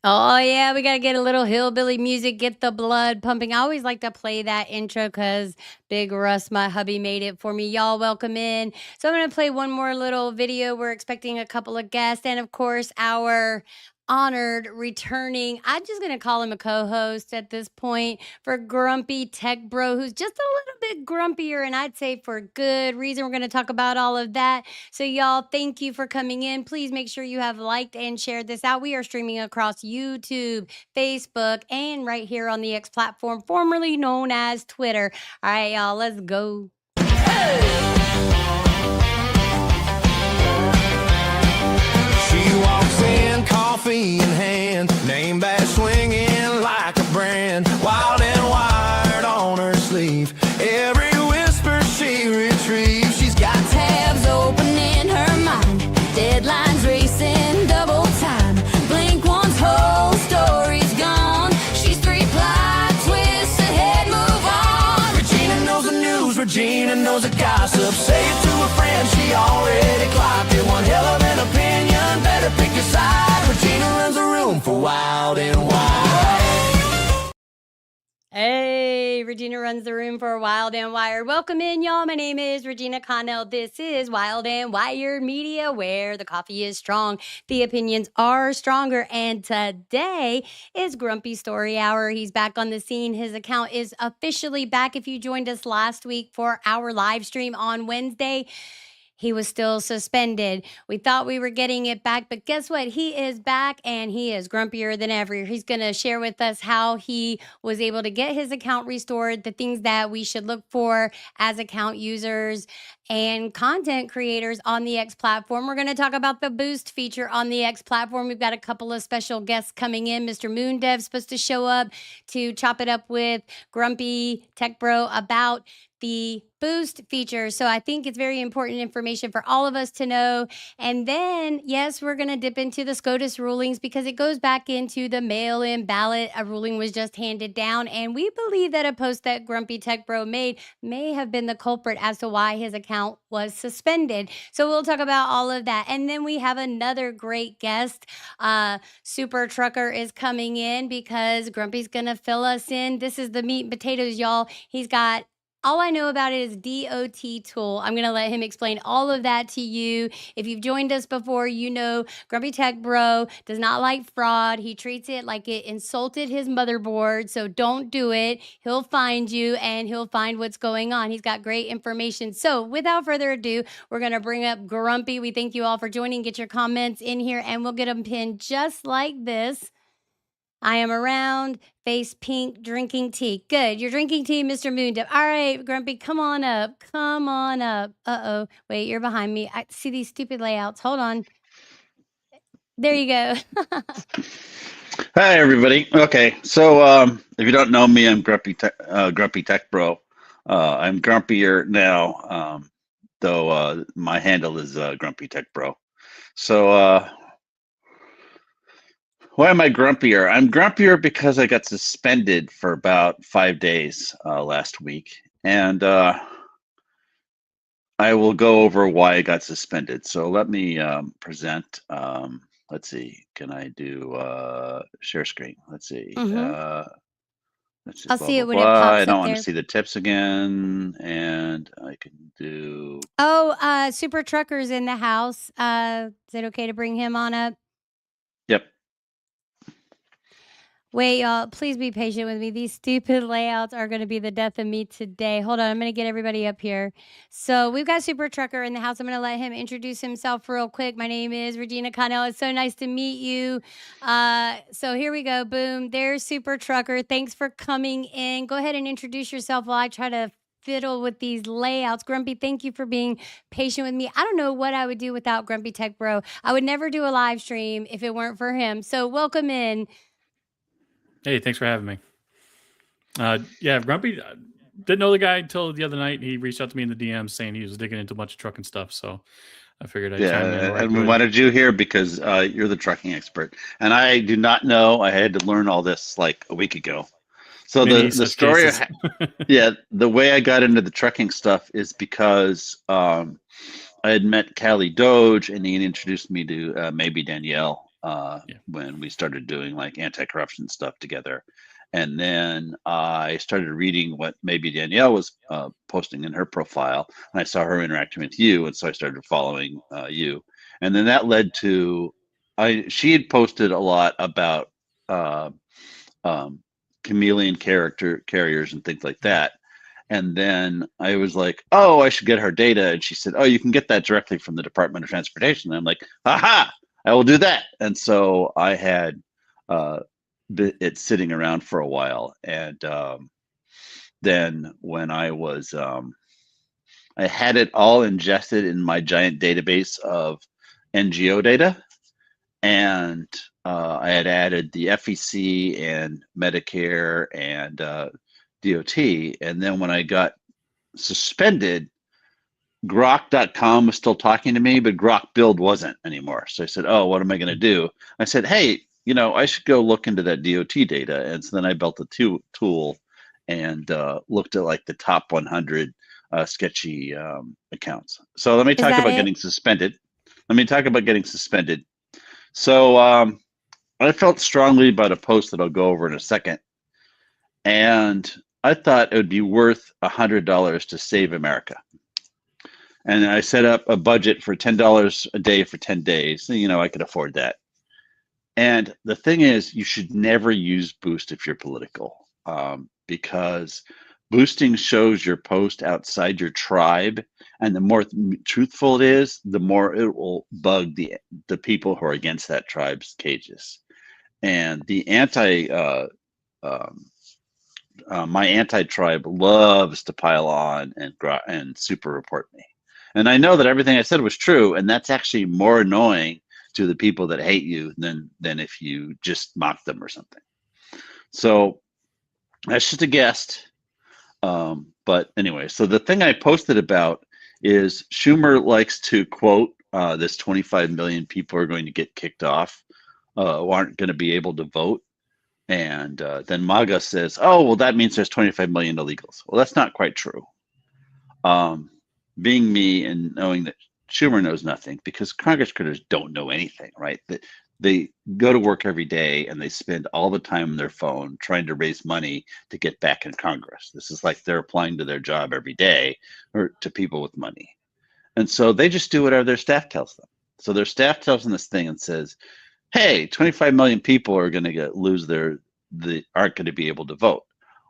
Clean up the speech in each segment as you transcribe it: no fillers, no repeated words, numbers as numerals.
Oh yeah, we gotta get a little hillbilly music, get the blood pumping. I always like to play that intro because Big Russ, my hubby, made it for me. Y'all, welcome in. So I'm gonna play one more little video. We're expecting a couple of guests, and of course, our honored returning. I'm just gonna call him a co-host at this point for Grumpy Tech Bro, who's just a little bit grumpier, and I'd say for good reason. We're gonna talk about all of that. So, y'all, thank you for coming in. Please make sure you have liked and shared this out. We are streaming across YouTube, Facebook, and right here on the X platform, formerly known as Twitter. All right, y'all, let's go. She walks in, coffee in hand, name badge swinging like a brand, wild and wired on her sleeve. Every whisper she retrieves. She's got tabs open in her mind, deadlines racing double time. Blink once, whole story's gone. She's three plot twists ahead, move on. Regina knows the news, Regina knows the gossip. Say it to a friend, she already clocked it. One hell of an opinion, better pick your side. Regina runs a room for Wild and Wild. Hey, Regina runs the room for Wild and Wired. Welcome in, y'all. My name is Regina Connell. This is Wild and Wired Media, where the coffee is strong, the opinions are stronger. And today is Grumpy Story Hour. He's back on the scene. His account is officially back. If you joined us last week for our live stream on Wednesday, he was still suspended. We thought we were getting it back, but guess what? He is back and he is grumpier than ever. He's going to share with us how he was able to get his account restored, the things that we should look for as account users and content creators on the X platform. We're going to talk about the boost feature on the X platform. We've got a couple of special guests coming in. Mr. Moondev's supposed to show up to chop it up with Grumpy Tech Bro about the boost feature. So I think it's very important information for all of us to know. And then, yes, we're going to dip into the SCOTUS rulings because it goes back into the mail-in ballot. A ruling was just handed down, and we believe that a post that Grumpy Tech Bro made may have been the culprit as to why his account was suspended. So we'll talk about all of that. And then we have another great guest. Super Trucker is coming in because Grumpy's going to fill us in. This is the meat and potatoes, y'all. He's got all I know about it is DOT tool. I'm going to let him explain all of that to you. If you've joined us before, you know Grumpy Tech Bro does not like fraud. He treats it like it insulted his motherboard. So don't do it. He'll find you and he'll find what's going on. He's got great information. So without further ado, we're going to bring up Grumpy. We thank you all for joining. Get your comments in here and we'll get them pinned just like this. I am around, face pink, drinking tea. Good. You're drinking tea, Mr. Moondev. All right, Grumpy, come on up. Come on up. Uh-oh. Wait, you're behind me. I see these stupid layouts. Hold on. There you go. Hi, everybody. Okay, so if you don't know me, I'm Grumpy Tech Bro. I'm grumpier now, though my handle is Grumpy Tech Bro. So why am I grumpier? I'm grumpier because I got suspended for about 5 days last week, and I will go over why I got suspended. So let me present. Let's see. Can I do share screen? Let's see. Let's just I'll see it when it I pops don't up want there. to see the tips again, and I can do. Oh, Super Trucker's in the house. Is it okay to bring him on up? Yep. Wait, y'all, please be patient with me. These stupid layouts are going to be the death of me today. Hold on, I'm going to get everybody up here. So we've got Super Trucker in the house. I'm going to let him introduce himself real quick. My name is Regina Connell. It's so nice to meet you. So here we go. Boom. There's Super Trucker. Thanks for coming in. Go ahead and introduce yourself while I try to fiddle with these layouts. Grumpy, thank you for being patient with me. I don't know what I would do without Grumpy Tech Bro. I would never do a live stream if it weren't for him. So welcome in. Hey, thanks for having me. Yeah, Grumpy didn't know the guy until the other night. He reached out to me in the DMs saying he was digging into a bunch of trucking stuff. So I figured I'd chime in. And we wanted you here because you're the trucking expert, and I do not know. I had to learn all this like a week ago. So the story, yeah, the way I got into the trucking stuff is because I had met Callie Doge, and he introduced me to maybe Danielle, when we started doing like anti-corruption stuff together. And then I started reading what maybe Danielle was posting in her profile, and I saw her interacting with you, and so I started following you. And then that led to she had posted a lot about chameleon carriers and things like that. And then I was like, oh, I should get her data. And she said, oh, you can get that directly from the Department of Transportation. And I'm like, aha, I will do that. And so I had it sitting around for a while. And then when I was, I had it all ingested in my giant database of NGO data. And I had added the FEC and Medicare and DOT. And then when I got suspended, Grok.com was still talking to me, but Grok Build wasn't anymore. So I said, oh, what am I going to do? I said, hey, I should go look into that DOT data. And so then I built a tool and looked at like the top 100 sketchy accounts. So let me talk about getting suspended. So I felt strongly about a post that I'll go over in a second. And I thought it would be worth $100 to save America. And I set up a budget for $10 a day for 10 days. I could afford that. And the thing is, you should never use Boost if you're political, because boosting shows your post outside your tribe. And the more truthful it is, the more it will bug the people who are against that tribe's cages. And the my anti-tribe loves to pile on and super report me. And I know that everything I said was true, and that's actually more annoying to the people that hate you than if you just mock them or something. So that's just a guess. But anyway, so the thing I posted about is Schumer likes to quote this 25 million people are going to get kicked off, who aren't going to be able to vote. And then MAGA says, oh, well, that means there's 25 million illegals. Well, that's not quite true. Being me and knowing that Schumer knows nothing, because Congress critters don't know anything, right? They go to work every day and they spend all the time on their phone trying to raise money to get back in Congress. This is like they're applying to their job every day or to people with money. And so they just do whatever their staff tells them. So their staff tells them this thing and says, hey, 25 million people are going to aren't going to be able to vote.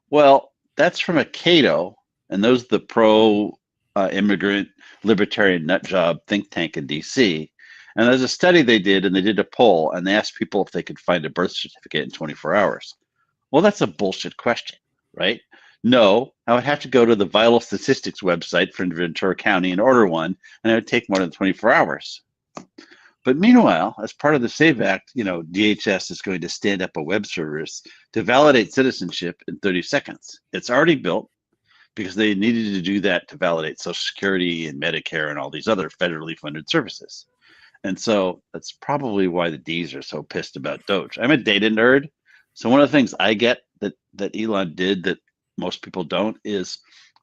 Well, that's from a Cato, and those are the pro-immigrant libertarian nut job think tank in DC. And there's a study they did, and they did a poll, and they asked people if they could find a birth certificate in 24 hours. Well, that's a bullshit question, right? No, I would have to go to the Vital Statistics website for Ventura County and order one, and it would take more than 24 hours. But meanwhile, as part of the SAVE Act, DHS is going to stand up a web service to validate citizenship in 30 seconds. It's already built because they needed to do that to validate Social Security and Medicare and all these other federally funded services. And so that's probably why the Ds are so pissed about Doge. I'm a data nerd. So one of the things I get that Elon did that most people don't is,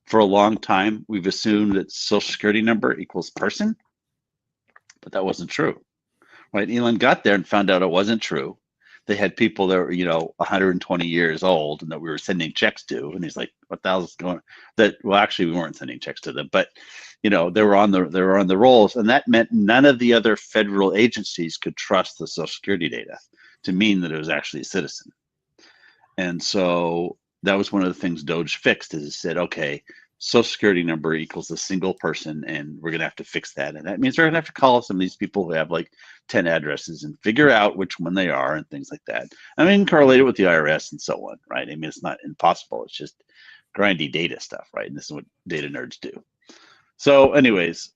for a long time, we've assumed that Social Security number equals person, but that wasn't true. Right? Elon got there and found out it wasn't true. They had people that were, 120 years old and that we were sending checks to. And he's like, what the hell is going on? Well, actually, we weren't sending checks to them, but, they were on the rolls. And that meant none of the other federal agencies could trust the Social Security data to mean that it was actually a citizen. And so that was one of the things Doge fixed, is it said, okay, Social Security number equals a single person, and we're going to have to fix that. And that means we're going to have to call some of these people who have like 10 addresses and figure out which one they are and things like that. I mean, correlate it with the IRS and so on, right? I mean, it's not impossible. It's just grindy data stuff, right? And this is what data nerds do. So anyways,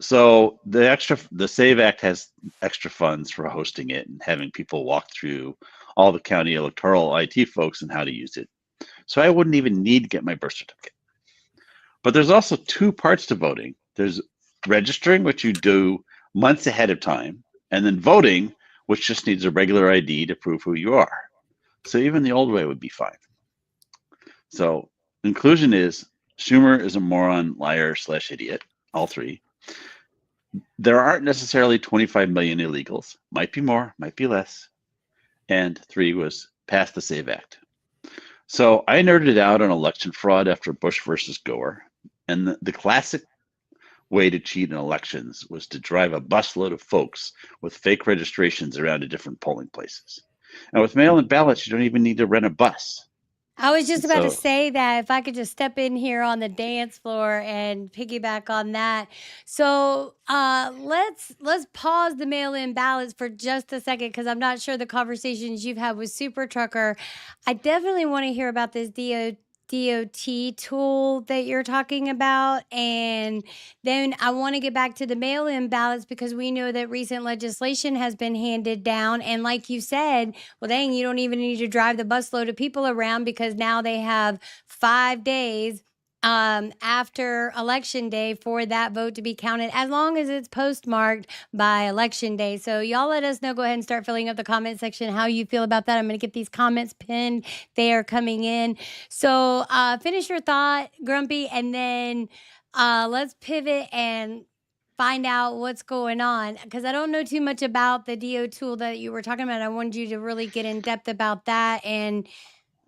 so the SAVE Act has extra funds for hosting it and having people walk through all the county electoral IT folks and how to use it. So I wouldn't even need to get my birth certificate. But there's also two parts to voting. There's registering, which you do months ahead of time, and then voting, which just needs a regular ID to prove who you are. So even the old way would be fine. So conclusion is, Schumer is a moron, liar / idiot, all three. there aren't necessarily 25 million illegals. Might be more, might be less. And 3 was pass the SAVE Act. So I nerded out on election fraud after Bush versus Gore. And the classic way to cheat in elections was to drive a busload of folks with fake registrations around to different polling places. And with mail-in ballots, you don't even need to rent a bus. I was just about to So- say that if I could just step in here on the dance floor and piggyback on that. So let's pause the mail-in ballots for just a second because I'm not sure the conversations you've had with Super Trucker. I definitely want to hear about this DOT tool that you're talking about. And then I want to get back to the mail-in ballots because we know that recent legislation has been handed down. And like you said, well, dang, you don't even need to drive the busload of people around because now they have 5 days after election day for that vote to be counted as long as it's postmarked by election day. So y'all let us know. Go ahead and start filling up the comment section how you feel about that. I'm going to get these comments pinned. They are coming in. So finish your thought, Grumpy, and then let's pivot and find out what's going on because I don't know too much about the DO tool that you were talking about. I wanted you to really get in depth about that and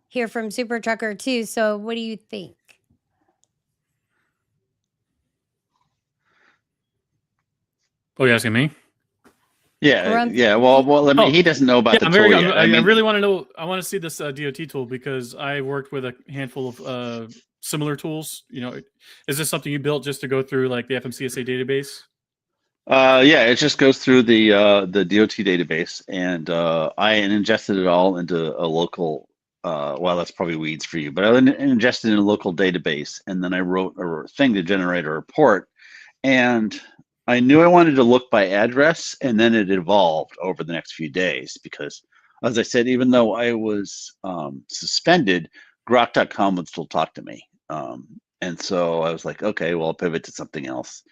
hear from Super Trucker too. So what do you think? Oh, you're asking me? Yeah, Grumpy. yeah. Well, let me. Oh, He doesn't know about the I'm tool very. yet. I mean, really want to know. I want to see this DOT tool because I worked with a handful of similar tools. You know, is this something you built just to go through like the FMCSA database? yeah, it just goes through the DOT database, and I ingested it all into a local. Well, that's probably weeds for you, but I ingested in a local database, and then I wrote a thing to generate a report, and I knew I wanted to look by address, and then it evolved over the next few days because, as I said, even though I was suspended, Grok.com would still talk to me, and so I was like, okay, well, I'll pivot to something else.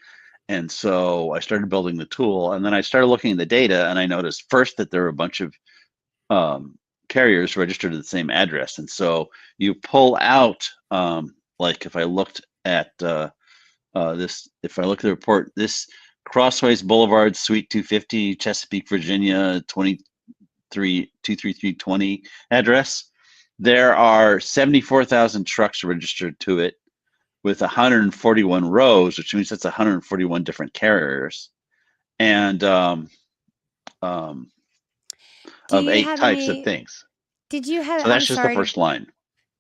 And so I started building the tool, and then I started looking at the data, and I noticed first that there were a bunch of carriers registered to the same address. And so you pull out, like if I looked at this, if I look at the report, this Crossways Boulevard, Suite 250, Chesapeake, Virginia, 23320 address, there are 74,000 trucks registered to it, with 141 rows, which means that's 141 different carriers, and of 8 types of things. Did you have? So that's I'm just sorry. the first line.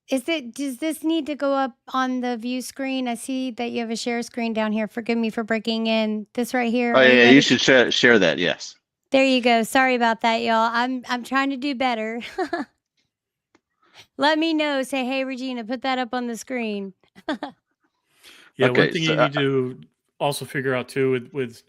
Does this need to go up on the view screen? I see that you have a share screen down here. Forgive me for breaking in. This right here. Oh Are yeah, ready? you should share that. Yes. There you go. Sorry about that, y'all. I'm trying to do better. Let me know. Say, hey, Regina, put that up on the screen. Yeah, Okay, one thing so, you need to also figure out too with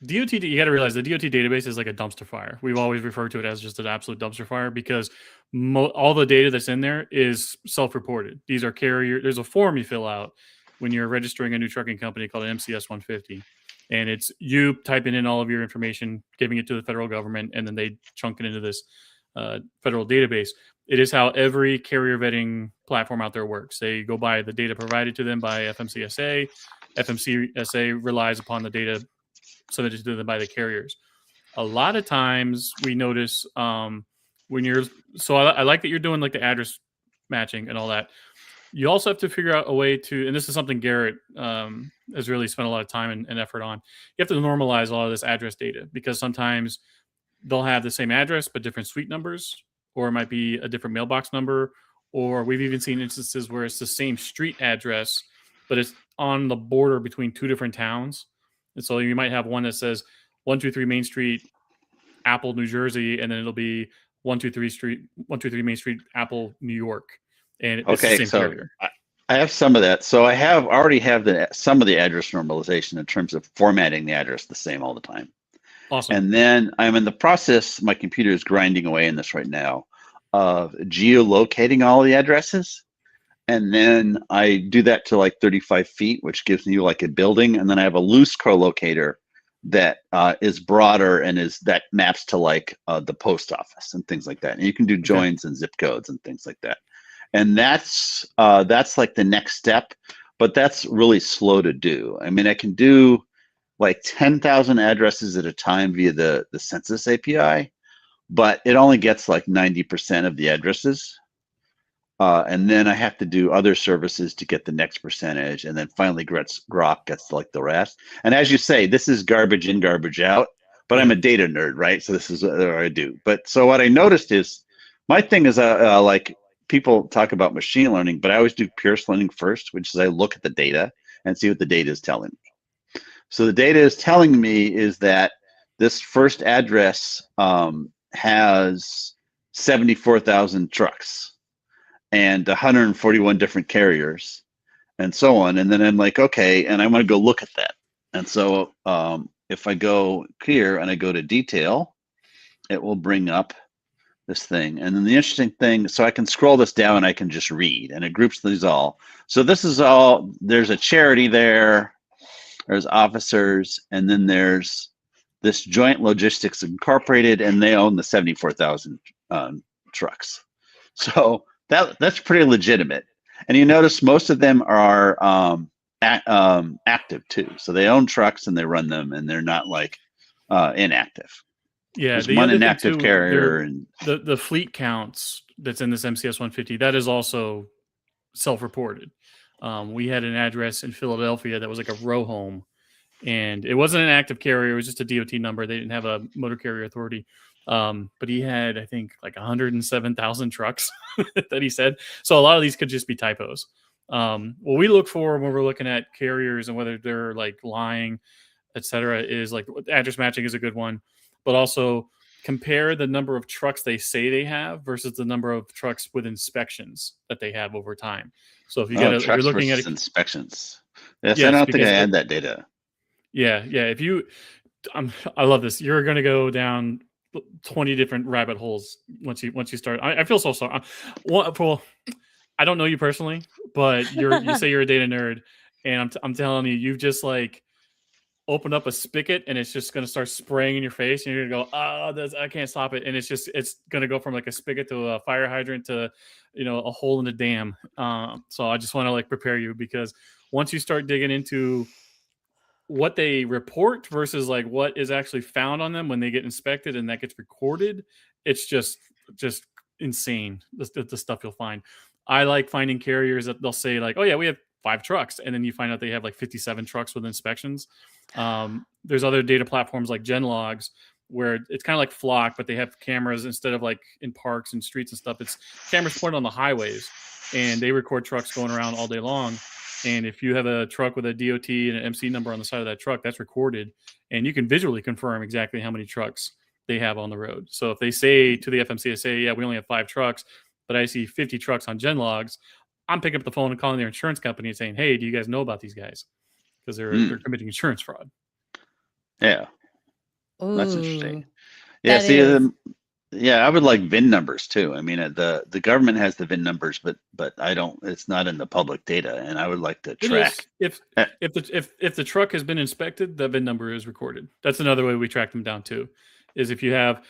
DOT, you got to realize the DOT database is like a dumpster fire. We've always referred to it as just an absolute dumpster fire because all the data that's in there is self-reported. These are there's a form you fill out when you're registering a new trucking company called an MCS 150. And it's you typing in all of your information, giving it to the federal government, and then they chunk it into this federal database. It is how every carrier vetting platform out there works. They go by the data provided to them by FMCSA. FMCSA relies upon the data submitted to them by the carriers. A lot of times we notice when you're, so I like that you're doing like the address matching and all that. You also have to figure out a way to, and this is something Garrett has really spent a lot of time and effort on. You have to normalize all of this address data because sometimes they'll have the same address but different suite numbers, or it might be a different mailbox number, or we've even seen instances where it's the same street address, but it's on the border between 2 different towns. And so you might have one that says 123 Main Street, Apple, New Jersey, and then it'll be 123 Main Street, Apple, New York. And it's the same carrier. I have some of that. So I already have some of the address normalization in terms of formatting the address the same all the time. Awesome. And then I'm in the process, my computer is grinding away in this right now, of geolocating all the addresses. And then I do that to like 35 feet, which gives you like a building. And then I have a loose co-locator that is broader and that maps to like the post office and things like that. And you can do joins and zip codes and things like that. And that's like the next step, but that's really slow to do. I mean, I can do like 10,000 addresses at a time via the census API, but it only gets like 90% of the addresses. And then I have to do other services to get the next percentage. And then finally Grok gets like the rest. And as you say, this is garbage in, garbage out, but I'm a data nerd, right? So this is what I do. But so what I noticed is my thing is like people talk about machine learning, but I always do Pierce learning first, which is I look at the data and see what the data is telling me. So the data is telling me is that this first address has 74,000 trucks and 141 different carriers and so on. And then I'm like, okay, and I want to go look at that. And so if I go here and I go to detail, it will bring up this thing. And then the interesting thing, so I can scroll this down and I can just read, and it groups these all. So this is all, there's a charity there, there's officers, and then there's this Joint Logistics Incorporated, and they own the 74,000 trucks. So that's pretty legitimate. And you notice most of them are active too. So they own trucks and they run them, and they're not like inactive. Yeah, there's the one other thing inactive too, carrier, and the fleet counts that's in this MCS 150, that is also self-reported. We had an address in Philadelphia that was like a row home, and it wasn't an active carrier. It was just a DOT number. They didn't have a motor carrier authority. But he had, I think, like 107,000 trucks that he said. So a lot of these could just be typos. What we look for when we're looking at carriers and whether they're like lying, et cetera, is like address matching is a good one, but also compare the number of trucks they say they have versus the number of trucks with inspections that they have over time. So if you if you're looking at inspections, yes, yes, I don't think I had that data. Yeah. If you, I love this. You're going to go down 20 different rabbit holes once you start. I feel so sorry. Well, I don't know you personally, but you say you're a data nerd, and I'm telling you, you've just like opened up a spigot and it's just going to start spraying in your face, and you're going to go, I can't stop it. And it's going to go from like a spigot to a fire hydrant to, a hole in the dam. So I just want to like prepare you, because once you start digging into what they report versus like what is actually found on them when they get inspected and that gets recorded, it's just insane, the stuff you'll find. I like finding carriers that they'll say like, oh yeah, we have 5 trucks, and then you find out they have like 57 trucks with inspections. There's other data platforms like Genlogs where it's kind of like Flock, but they have cameras instead of like in parks and streets and stuff. It's cameras pointed on the highways, and they record trucks going around all day long. And if you have a truck with a DOT and an MC number on the side of that truck, that's recorded, and you can visually confirm exactly how many trucks they have on the road. So if they say to the FMCSA, yeah, we only have 5 trucks, but I see 50 trucks on Genlogs, I'm picking up the phone and calling their insurance company and saying, hey, do you guys know about these guys? Because they're committing insurance fraud. Yeah. Ooh, that's interesting. Yeah, yeah, I would like VIN numbers too. I mean, the government has the VIN numbers, but I don't. It's not in the public data, and I would like to track. If the truck has been inspected, the VIN number is recorded. That's another way we track them down too. Is if you have,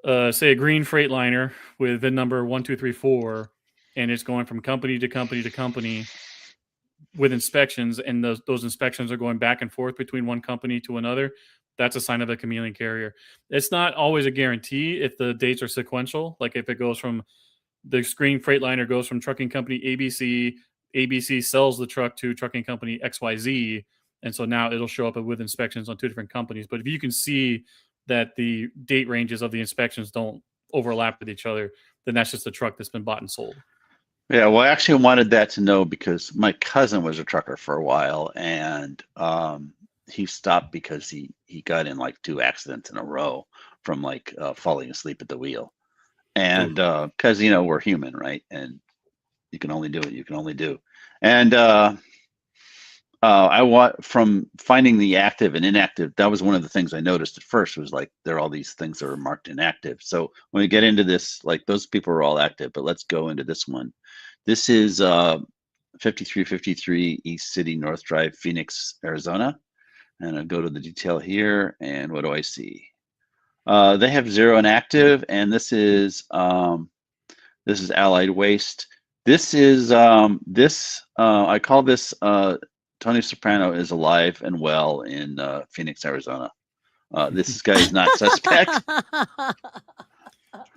say, a green Freightliner with VIN number 1234, and it's going from company to company to company with inspections, and those inspections are going back and forth between one company to another, that's a sign of a chameleon carrier. It's not always a guarantee if the dates are sequential. Like if it goes from the green Freightliner goes from trucking company ABC sells the truck to trucking company XYZ, and so now it'll show up with inspections on 2 different companies. But if you can see that the date ranges of the inspections don't overlap with each other, then that's just a truck that's been bought and sold. Yeah, well, I actually wanted that to know because my cousin was a trucker for a while, and he stopped because he got in like 2 accidents in a row from like falling asleep at the wheel. And because, we're human, right? And you can only do what you can only do. And I want from finding the active and inactive, that was one of the things I noticed at first was like, there are all these things that are marked inactive. So when we get into this, like those people are all active, but let's go into this one. This is 5353 East City North Drive, Phoenix, Arizona. And I'll go to the detail here, and what do I see? They have 0 inactive, and this is Allied Waste. This is I call this Tony Soprano is alive and well in Phoenix, Arizona. This guy is not suspect.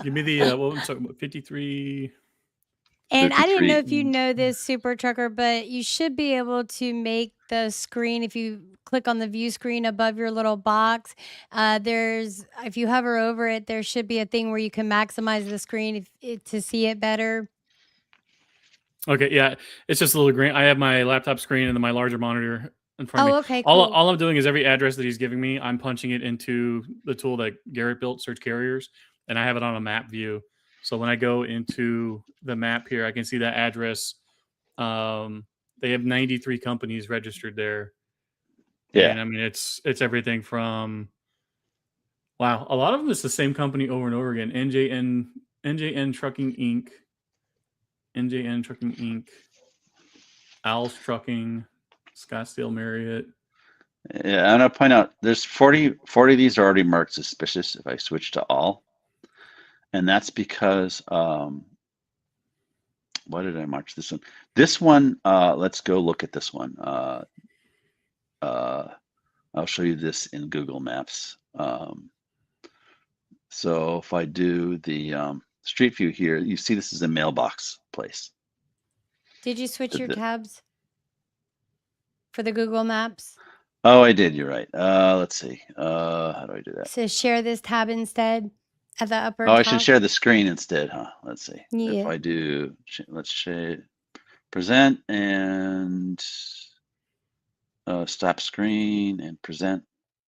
Give me the what I'm talking about, 53. And I didn't know if 53. you know this, Super Trucker, but you should be able to make the screen if you click on the view screen above your little box. If you hover over it, there should be a thing where you can maximize the screen to see it better. Okay, yeah, it's just a little green. I have my laptop screen and then my larger monitor in front of me. Okay, cool. All I'm doing is every address that he's giving me, I'm punching it into the tool that Garrett built, Search Carriers, and I have it on a map view. So when I go into the map here, I can see that address. They have 93 companies registered there. Yeah. And I mean, it's everything from, wow, a lot of them is the same company over and over again. NJN Trucking Inc., NJN Trucking Inc., Owls Trucking, Scottsdale Marriott. Yeah, I'm gonna point out there's 40 of these are already marked suspicious if I switch to all. And that's because why did I mark this one? This one, let's go look at this one. I'll show you this in Google Maps. So if I do the Street View here, you see this is a mailbox place. Did you switch your tabs for the Google Maps? Oh, I did. You're right. Let's see. How do I do that? So share this tab instead at the upper top. I should share the screen instead, huh? Let's see. Yeah. If I do, let's share, present and stop screen and present,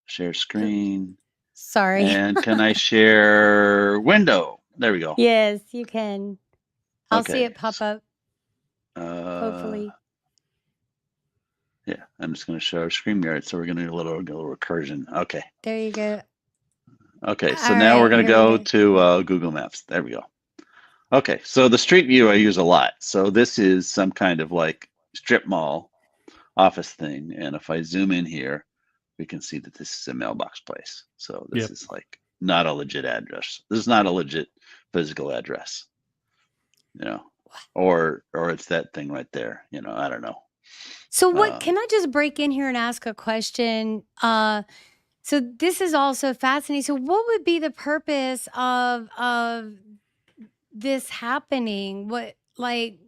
share screen. Sorry. And can I share window? There we go. Yes, you can. I'll see it pop up. Hopefully. Yeah, I'm just going to show our StreamYard. So we're going to do a little recursion. Okay. There you go. Okay, so now we're going to go to Google Maps. There we go. Okay, so the Street View I use a lot. So this is some kind of like strip mall office thing. And if I zoom in here, we can see that this is a mailbox place. So this is like not a legit address. This is not a legit physical address, you know, or it's that thing right there. You know, I don't know. So what, can I just break in here and ask a question? So this is also fascinating. So what would be the purpose of this happening? What, like,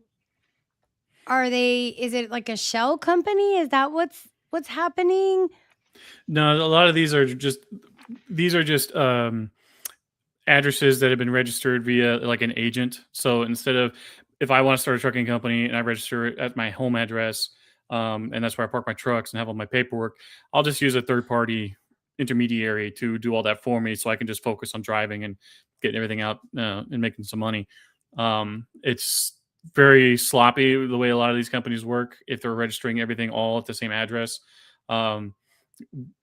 is it like a shell company? Is that what's happening? No, a lot of these are just addresses that have been registered via like an agent. So instead of, if I want to start a trucking company and I register it at my home address, and that's where I park my trucks and have all my paperwork, I'll just use a third-party intermediary to do all that for me, so I can just focus on driving and getting everything out and making some money. It's very sloppy the way a lot of these companies work if they're registering everything all at the same address.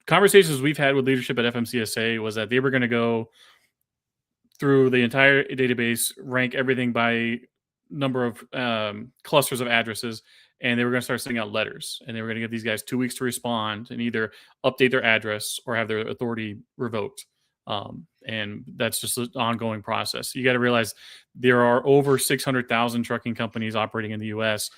Conversations we've had with leadership at FMCSA was that they were going to go through the entire database, rank everything by number of clusters of addresses, and they were going to start sending out letters, and they were going to give these guys 2 weeks to respond and either update their address or have their authority revoked. And that's just an ongoing process. You got to realize there are over 600,000 trucking companies operating in the U.S.,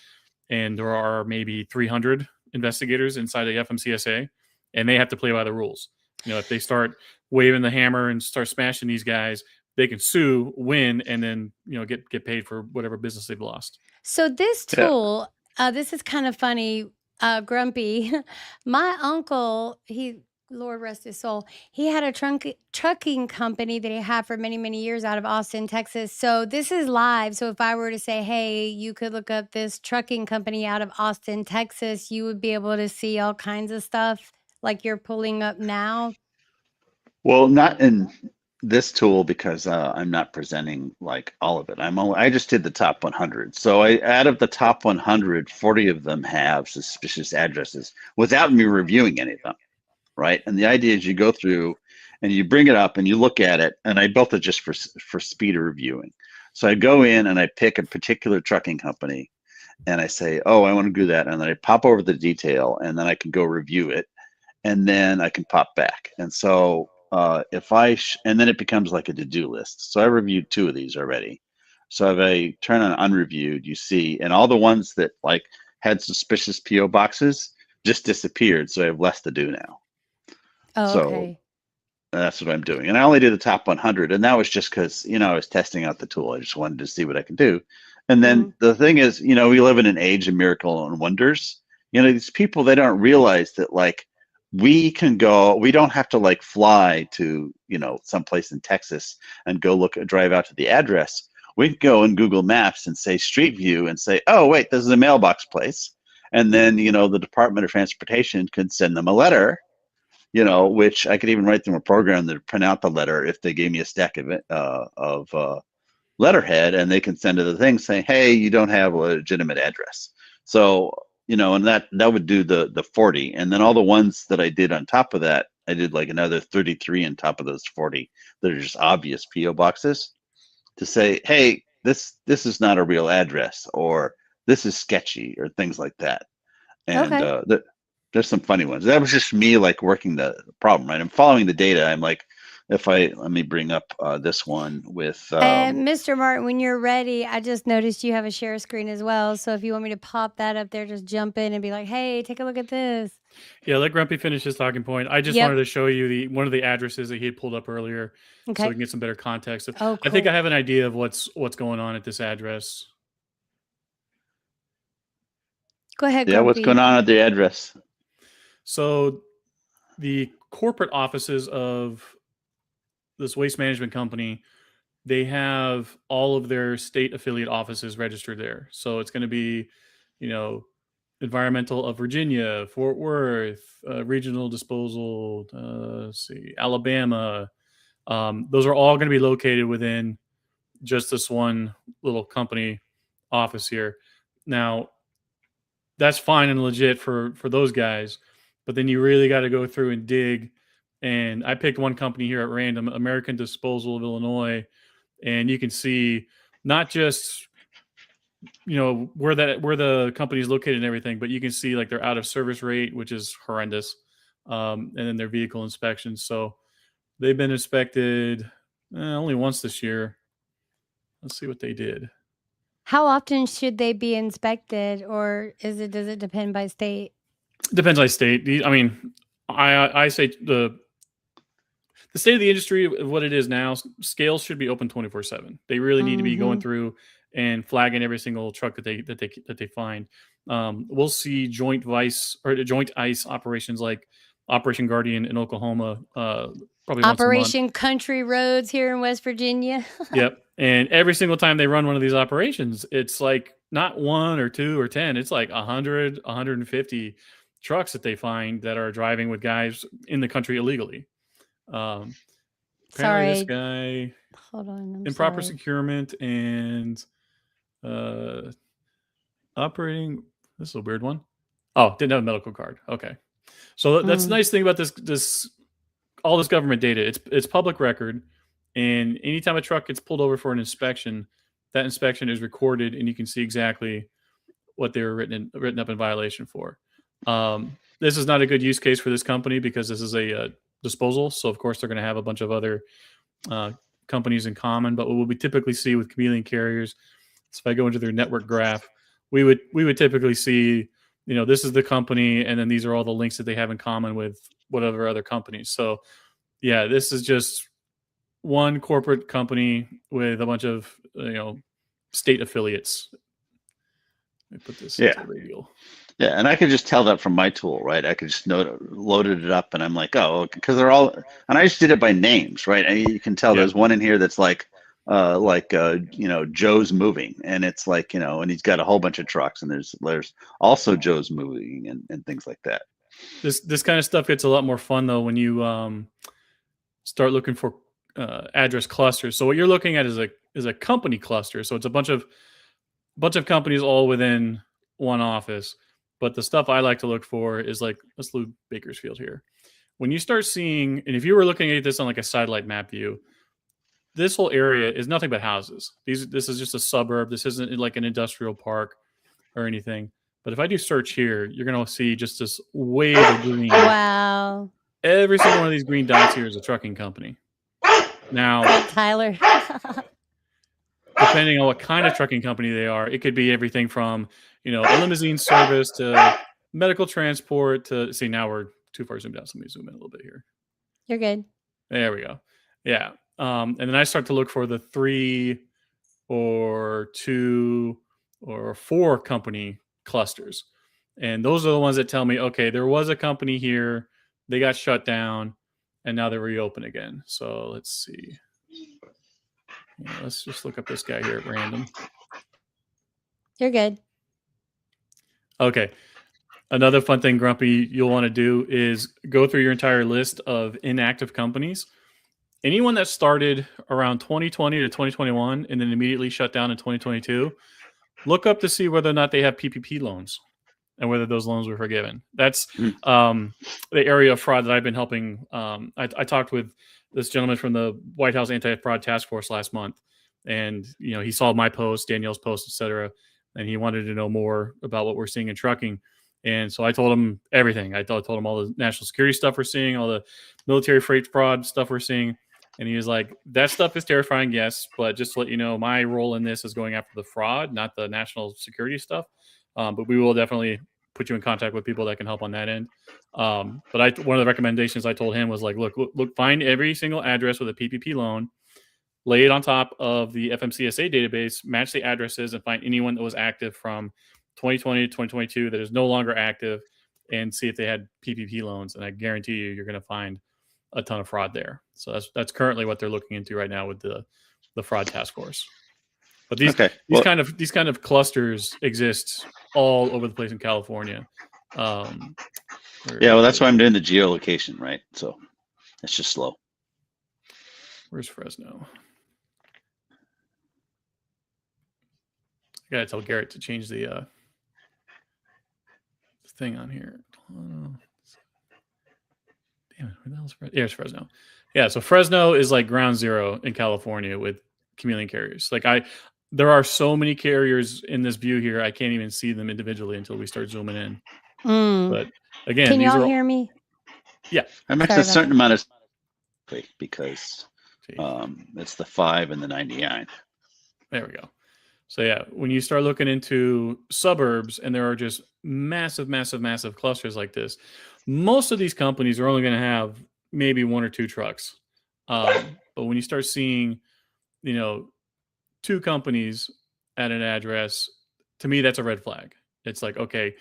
and there are maybe 300 investigators inside the FMCSA, and they have to play by the rules. You know, if they start waving the hammer and start smashing these guys, they can sue, win, and then, you know, get paid for whatever business they've lost. So this tool, this is kind of funny, Grumpy. My uncle, Lord rest his soul, he had a trucking company that he had for many, many years out of Austin, Texas. So this is live. So if I were to say, hey, you could look up this trucking company out of Austin, Texas, you would be able to see all kinds of stuff like you're pulling up now. Well, not in this tool because I'm not presenting like all of it. I just did the top 100. So out of the top 100, 40 of them have suspicious addresses without me reviewing any of them, right? And the idea is you go through and you bring it up and you look at it, and I built it just for speed of reviewing. So I go in and I pick a particular trucking company and I say, oh, I want to do that. And then I pop over the detail and then I can go review it, and then I can pop back. And so and then it becomes like a to-do list. So I reviewed 2 of these already. So if I turn on unreviewed, you see, and all the ones that like had suspicious PO boxes, just disappeared, so I have less to do now. Oh, So okay. that's what I'm doing. And I only did the top 100, and that was just because, I was testing out the tool. I just wanted to see what I could do. And then the thing is, we live in an age of miracle and wonders. These people, they don't realize that, like, we don't have to, like, fly to, someplace in Texas and go drive out to the address. We can go in Google Maps and say Street View and say, oh, wait, this is a mailbox place. And then, the Department of Transportation could send them a letter, which I could even write them a program to print out the letter if they gave me a stack of it, letterhead, and they can send to the thing saying, hey, you don't have a legitimate address. So, and that would do the 40. And then all the ones that I did on top of that, I did like another 33 on top of those 40 that are just obvious PO boxes to say, hey, this is not a real address, or this is sketchy, or things like that. And there's some funny ones. That was just me, like, working the problem, right? I'm following the data. I'm like, let me bring up this one with Mr. Martin, when you're ready, I just noticed you have a share screen as well. So if you want me to pop that up there, just jump in and be like, hey, take a look at this. Yeah, let Grumpy finish his talking point. I just wanted to show you one of the addresses that he had pulled up earlier, so we can get some better context. Oh, cool. I think I have an idea of what's going on at this address. Go ahead, Grumpy. Yeah, what's going on at the address? So the corporate offices of this waste management company, they have all of their state affiliate offices registered there. So it's going to be, Environmental of Virginia, Fort Worth, Regional Disposal, let's see, Alabama. Those are all going to be located within just this one little company office here. Now, that's fine and legit for those guys, but then you really got to go through and dig. And I picked one company here at random, American Disposal of Illinois, and you can see not just where the company is located and everything, but you can see, like, their out of service rate, which is horrendous, and then their vehicle inspections. So they've been inspected only once this year. Let's see what they did. How often should they be inspected, or does it depend by state? Depends by state. I mean, I say the state of the industry of what it is now, scales should be open 24/7. They really need to be going through and flagging every single truck that they find. We'll see joint ice operations like Operation Guardian in Oklahoma, probably Operation Country Roads here in West Virginia. Yep. And every single time they run one of these operations, it's like not 1 or 2 or 10, it's like 100, 150 trucks that they find that are driving with guys in the country illegally. Apparently this guy, hold on, improper securement and operating. This is a weird one. Oh, didn't have a medical card. Okay, so that's the nice thing about all this government data. It's public record, and anytime a truck gets pulled over for an inspection, that inspection is recorded, and you can see exactly what they were written up in violation for. This is not a good use case for this company because this is a disposal, so of course they're going to have a bunch of other companies in common. But what we typically see with chameleon carriers, so if I go into their network graph, we would typically see, this is the company, and then these are all the links that they have in common with whatever other companies. So yeah, this is just one corporate company with a bunch of state affiliates. Let me put this into radial. Yeah, and I could just tell that from my tool, right? I could just loaded it up, and I'm like, oh, because they're all, and I just did it by names, right? And you can tell there's one in here that's like Joe's Moving, and it's like, and he's got a whole bunch of trucks, and there's also Joe's Moving and things like that. This kind of stuff gets a lot more fun though when you start looking for address clusters. So what you're looking at is a company cluster. So it's a bunch of companies all within one office. But the stuff I like to look for is like, let's look Bakersfield here. When you start seeing, and if you were looking at this on like a satellite map view, this whole area is nothing but houses. This is just a suburb. This isn't like an industrial park or anything. But if I do search here, you're going to see just this wave of green. Wow. Every single one of these green dots here is a trucking company. Now, Tyler. Depending on what kind of trucking company they are, it could be everything from, a limousine service to medical transport to see. Now we're too far zoomed out. So let me zoom in a little bit here. You're good. There we go. Yeah. And then I start to look for the 3 or 2 or 4 company clusters. And those are the ones that tell me, okay, there was a company here, they got shut down, and now they're reopened again. So let's see. Yeah, let's just look up this guy here at random. You're good. Okay. Another fun thing, Grumpy, you'll want to do is go through your entire list of inactive companies. Anyone that started around 2020 to 2021 and then immediately shut down in 2022, look up to see whether or not they have PPP loans and whether those loans were forgiven. That's the area of fraud that I've been helping. I talked with this gentleman from the White House Anti-Fraud Task Force last month, and he saw my post, Danielle's post, etc., and he wanted to know more about what we're seeing in trucking. And so I told him everything. I told him all the national security stuff we're seeing, all the military freight fraud stuff we're seeing. And he was like, that stuff is terrifying, yes, but just to let you know, my role in this is going after the fraud, not the national security stuff. But we will definitely put you in contact with people that can help on that end. But one of the recommendations I told him was like, look, find every single address with a PPP loan, lay it on top of the FMCSA database, match the addresses, and find anyone that was active from 2020 to 2022 that is no longer active, and see if they had PPP loans. And I guarantee you're going to find a ton of fraud there. So that's currently what they're looking into right now with the fraud task force. But these kind of clusters exist all over the place in California. Yeah, well, that's why I'm doing the geolocation, right? So it's just slow. Where's Fresno? I gotta tell Garrett to change the thing on here. Damn it, where the hell's Fresno? Here's Fresno. Yeah, so Fresno is like ground zero in California with chameleon carriers. Like there are so many carriers in this view here, I can't even see them individually until we start zooming in. But again, can y'all hear me? Yeah, I mix a certain amount of because it's the 5 and the 99. There we go. So yeah, when you start looking into suburbs and there are just massive clusters like this, most of these companies are only going to have maybe 1 or 2 trucks. But when you start seeing, 2 companies at an address, to me, that's a red flag. It's like, okay,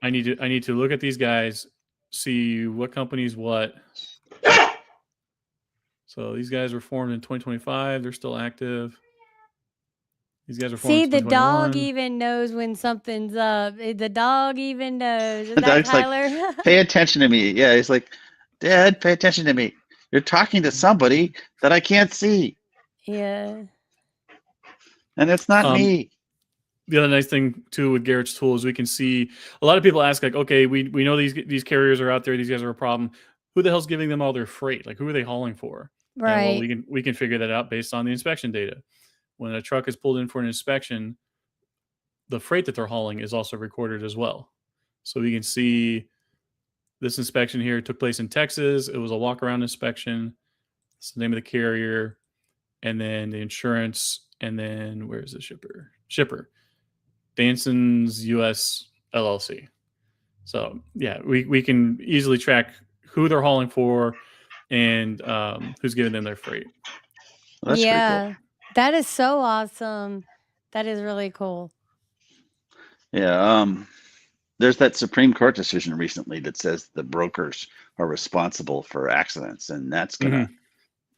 I need to look at these guys, see what companies what. So these guys were formed in 2025. They're still active. These guys are formed in 2021. See, the dog even knows when something's up. The dog even knows. Is that Tyler? Like, pay attention to me. Yeah, he's like, Dad, pay attention to me. You're talking to somebody that I can't see. Yeah. And it's not me. The other nice thing too with Garrett's tool is we can see a lot of people ask like, okay, we know these carriers are out there. These guys are a problem. Who the hell's giving them all their freight? Like, who are they hauling for? Right. And, well, we can figure that out based on the inspection data. When a truck is pulled in for an inspection, the freight that they're hauling is also recorded as well. So we can see this inspection here took place in Texas. It was a walk-around inspection. That's the name of the carrier. And then the insurance. And then where's the shipper? Danson's US LLC. So yeah, we can easily track who they're hauling for and who's giving them their freight. Well, that's pretty cool. That is so awesome. That is really cool. Yeah. There's that Supreme Court decision recently that says the brokers are responsible for accidents, and that's going to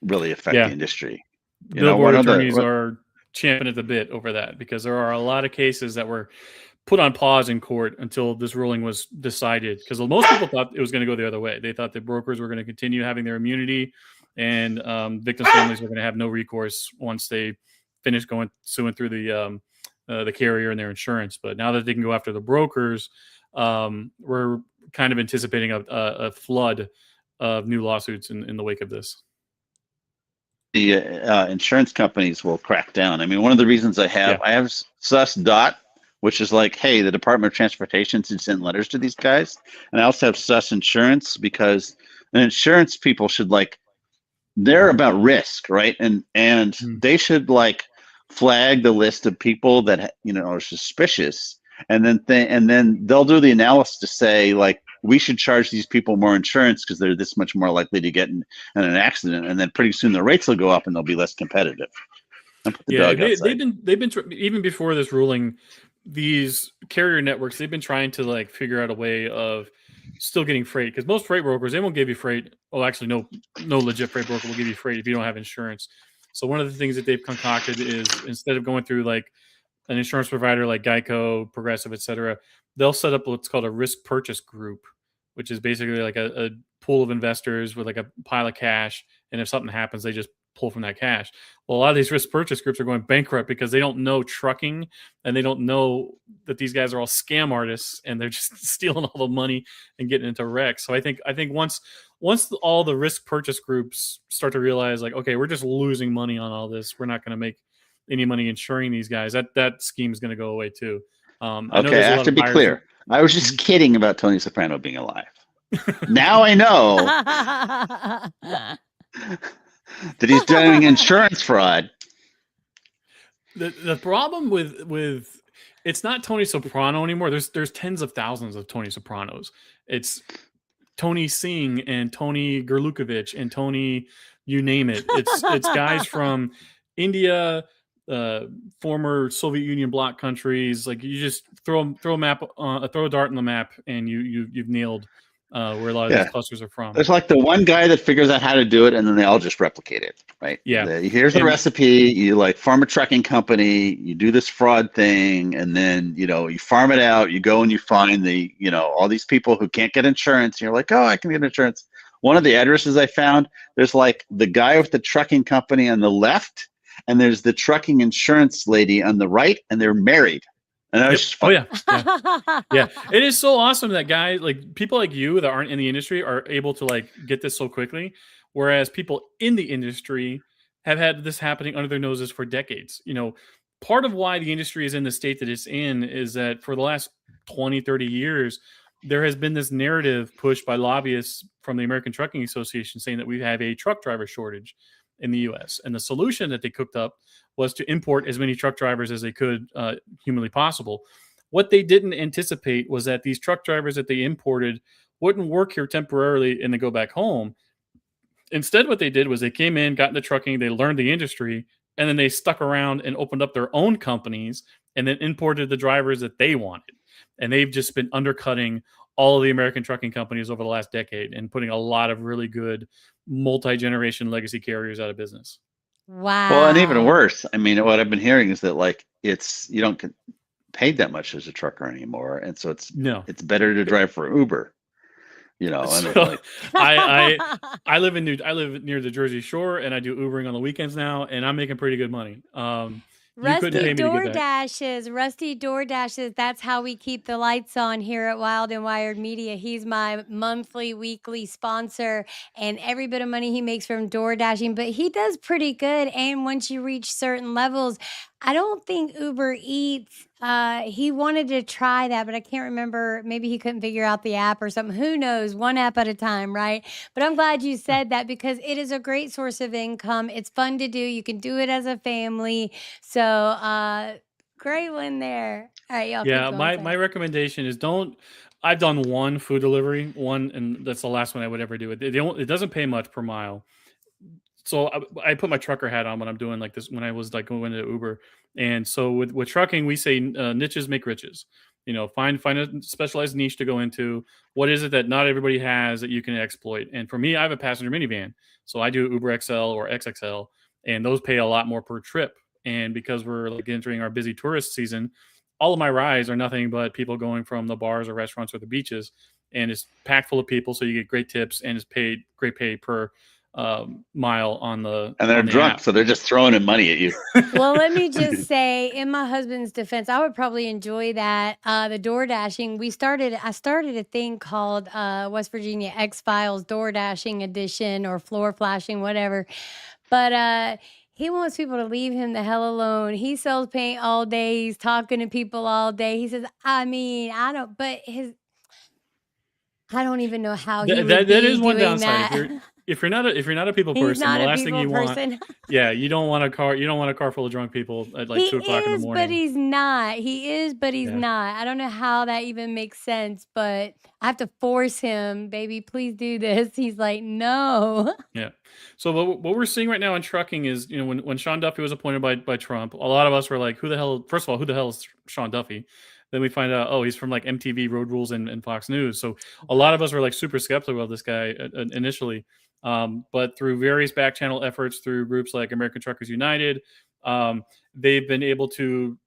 really affect the industry. Billboard attorneys are champing at the bit over that because there are a lot of cases that were put on pause in court until this ruling was decided. Because most people thought it was going to go the other way. They thought that brokers were going to continue having their immunity, and victims' families were going to have no recourse once they finished suing through the carrier and their insurance. But now that they can go after the brokers, we're kind of anticipating a flood of new lawsuits in the wake of this. The insurance companies will crack down. I mean, one of the reasons I have SUS.DOT, which is like, hey, the Department of Transportation should send letters to these guys. And I also have SUS Insurance because the insurance people should they're about risk, right? And they should flag the list of people that are suspicious and then they'll do the analysis to say like we should charge these people more insurance because they're this much more likely to get in an accident, and then pretty soon the rates will go up and they'll be less competitive. And put the Yeah, dog outside. they've been even before this ruling, these carrier networks, they've been trying to like figure out a way of still getting freight, because most freight brokers, they won't give you freight. Well, actually, no legit freight broker will give you freight if you don't have insurance. So one of the things that they've concocted is, instead of going through like an insurance provider like Geico, Progressive, etc., they'll set up what's called a risk purchase group, which is basically like a pool of investors with like a pile of cash, and if something happens, they just pull from that cash. Well, a lot of these risk purchase groups are going bankrupt because they don't know trucking, and they don't know that these guys are all scam artists, and they're just stealing all the money and getting into wrecks. So I think once all the risk purchase groups start to realize like, okay, we're just losing money on all this, we're not going to make any money insuring these guys, that scheme is going to go away too. I know Okay, I have to be clear. I was just kidding about Tony Soprano being alive. Now I know that he's doing insurance fraud. The problem with it's not Tony Soprano anymore. There's tens of thousands of Tony Sopranos. It's Tony Singh and Tony Gerlukovich and Tony, you name it. It's guys from India, former Soviet Union bloc countries. Like, you just throw a dart in the map, and you've nailed where a lot of these clusters are from. There's like the one guy that figures out how to do it, and then they all just replicate it, right? Yeah. Here's the recipe. You like farm a trucking company, you do this fraud thing, and then, you farm it out. You go and you find all these people who can't get insurance. And you're like, oh, I can get insurance. One of the addresses I found, there's like the guy with the trucking company on the left, and there's the trucking insurance lady on the right, and they're married. And that was just fun. Yeah. It is so awesome that people like you that aren't in the industry are able to like get this so quickly, whereas people in the industry have had this happening under their noses for decades. Part of why the industry is in the state that it's in is that for the last 20, 30 years, there has been this narrative pushed by lobbyists from the American Trucking Association saying that we have a truck driver shortage in the U.S. And the solution that they cooked up was to import as many truck drivers as they could humanly possible. What they didn't anticipate was that these truck drivers that they imported wouldn't work here temporarily and then go back home. Instead, what they did was they came in, got into trucking, they learned the industry, and then they stuck around and opened up their own companies and then imported the drivers that they wanted. And they've just been undercutting all of the American trucking companies over the last decade and putting a lot of really good multi-generation legacy carriers out of business. Wow. Well, and even worse, I mean, what I've been hearing is that like you don't get paid that much as a trucker anymore, and so it's better to drive for Uber. So, I live near the Jersey Shore, and I do Ubering on the weekends now, and I'm making pretty good money. Rusty Door Dashes. That's how we keep the lights on here at Wild and Wired Media. He's my monthly, weekly sponsor, and every bit of money he makes from door dashing, but he does pretty good. And once you reach certain levels, I don't think Uber Eats, he wanted to try that, but I can't remember. Maybe he couldn't figure out the app or something. Who knows? One app at a time, right? But I'm glad you said that, because it is a great source of income. It's fun to do. You can do it as a family. So great one there. All right, y'all. Yeah, my recommendation is I've done one food delivery, and that's the last one I would ever do. It doesn't pay much per mile. So I put my trucker hat on when I'm doing like this, when I was like going to Uber. And so with trucking, we say niches make riches. Find a specialized niche to go into. What is it that not everybody has that you can exploit? And for me, I have a passenger minivan. So I do Uber XL or XXL, and those pay a lot more per trip. And because we're like entering our busy tourist season, all of my rides are nothing but people going from the bars or restaurants or the beaches, and it's packed full of people. So you get great tips, and it's great pay per mile on the, and they're drunk, app. So they're just throwing in money at you. Well, let me just say, in my husband's defense, I would probably enjoy that. The door dashing. I started a thing called West Virginia X-Files Door Dashing Edition, or floor flashing, whatever. But he wants people to leave him the hell alone. He sells paint all day. He's talking to people all day. He says, I don't even know how he would be that is one doing downside. that. if you're not a people He's person, the not a last thing people you want, person. yeah, you don't want a car. You don't want a car full of drunk people at like He 2 o'clock in the is, but morning. he's not. He is, but he's Yeah. not. I don't know how that even makes sense, but I have to force him, baby, please do this. He's like, no. Yeah. So what we're seeing right now in trucking is, when Sean Duffy was appointed by Trump, a lot of us were like, who the hell? First of all, who the hell is Sean Duffy? Then we find out, oh, he's from like MTV Road Rules and Fox News. So a lot of us were like super skeptical of this guy initially. But through various back channel efforts, through groups like American Truckers United, they've been able to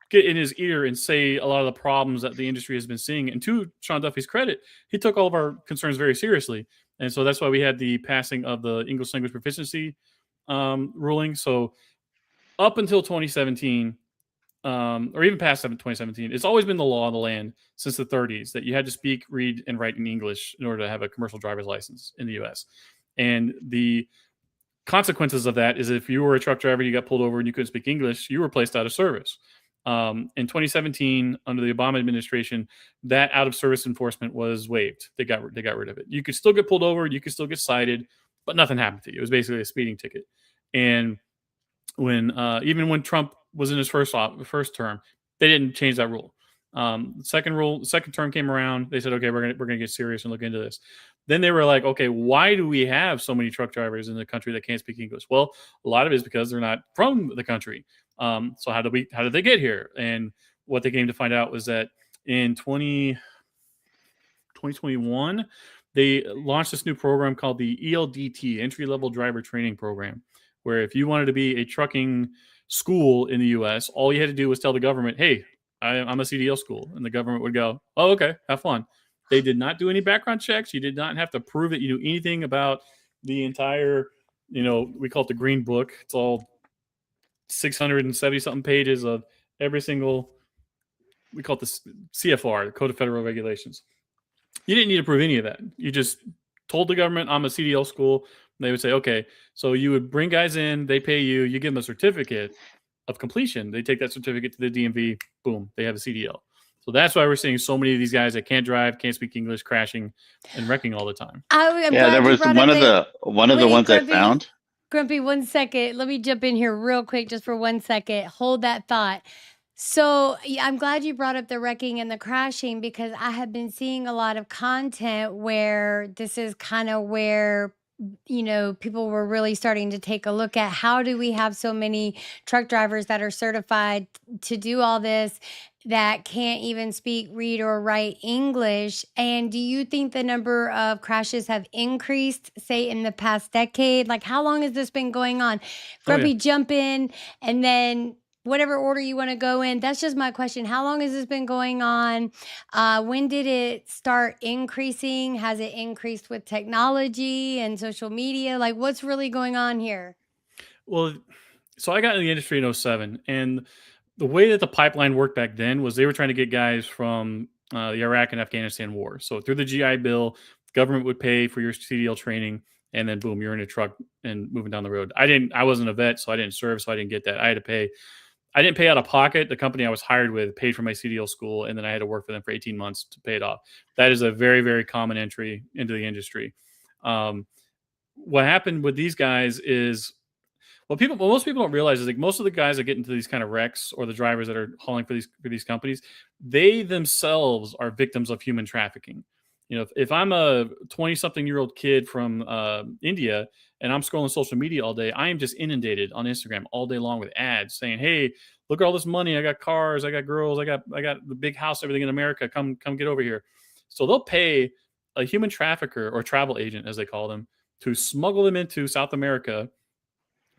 get in his ear and say a lot of the problems that the industry has been seeing. And to Sean Duffy's credit, he took all of our concerns very seriously. And so that's why we had the passing of the English language proficiency ruling. So up until 2017, or even past 2017, it's always been the law of the land since the 30s that you had to speak, read, and write in English in order to have a commercial driver's license in the U.S. And the consequences of that is if you were a truck driver, you got pulled over and you couldn't speak English, you were placed out of service. In 2017, under the Obama administration, that out of service enforcement was waived. They got rid of it. You could still get pulled over, you could still get cited, but nothing happened to you. It was basically a speeding ticket. And when even when Trump was in his first term, they didn't change that rule. Second term came around. They said, okay, we're gonna get serious and look into this. Then they were like, okay, why do we have so many truck drivers in the country that can't speak English? Well, a lot of it is because they're not from the country. So how did they get here? And what they came to find out was that in 2021, they launched this new program called the ELDT, Entry Level Driver Training Program, where if you wanted to be a trucking school in the U.S., all you had to do was tell the government, hey, I'm a CDL school. And the government would go, oh, okay, have fun. They did not do any background checks. You did not have to prove that you knew anything about the entire, we call it the Green Book. It's all 670 something pages of every single, we call it the CFR, the Code of Federal Regulations. You didn't need to prove any of that. You just told the government, I'm a CDL school. They would say, okay, so you would bring guys in, they pay you, you give them a certificate of completion. They take that certificate to the DMV, boom, they have a CDL. So that's why we're seeing so many of these guys that can't drive, can't speak English, crashing and wrecking all the time. There was one of the ones I found. Grumpy, 1 second. Let me jump in here real quick just for 1 second. Hold that thought. So I'm glad you brought up the wrecking and the crashing because I have been seeing a lot of content where this is kind of where people were really starting to take a look at how do we have so many truck drivers that are certified to do all this that can't even speak, read, or write English. And do you think the number of crashes have increased, say, in the past decade? Like, how long has this been going on? Grumpy, jump in, and then whatever order you want to go in. That's just my question. How long has this been going on? When did it start increasing? Has it increased with technology and social media? Like, what's really going on here? Well, so I got in the industry in 2007, and the way that the pipeline worked back then was they were trying to get guys from the Iraq and Afghanistan war. So through the GI Bill, the government would pay for your CDL training, and then boom, you're in a truck and moving down the road. I wasn't a vet, so I didn't serve, so I didn't get that. I had to pay. I didn't pay out of pocket. The company I was hired with paid for my CDL school, and then I had to work for them for 18 months to pay it off. That is a very, very common entry into the industry. What happened with these guys is, what most people don't realize is like most of the guys that get into these kind of wrecks or the drivers that are hauling for these companies, they themselves are victims of human trafficking. If I'm a 20-something-year-old kid from India and I'm scrolling social media all day, I am just inundated on Instagram all day long with ads saying, "Hey, look at all this money! I got cars, I got girls, I got the big house, everything in America. Come get over here." So they'll pay a human trafficker or travel agent, as they call them, to smuggle them into South America.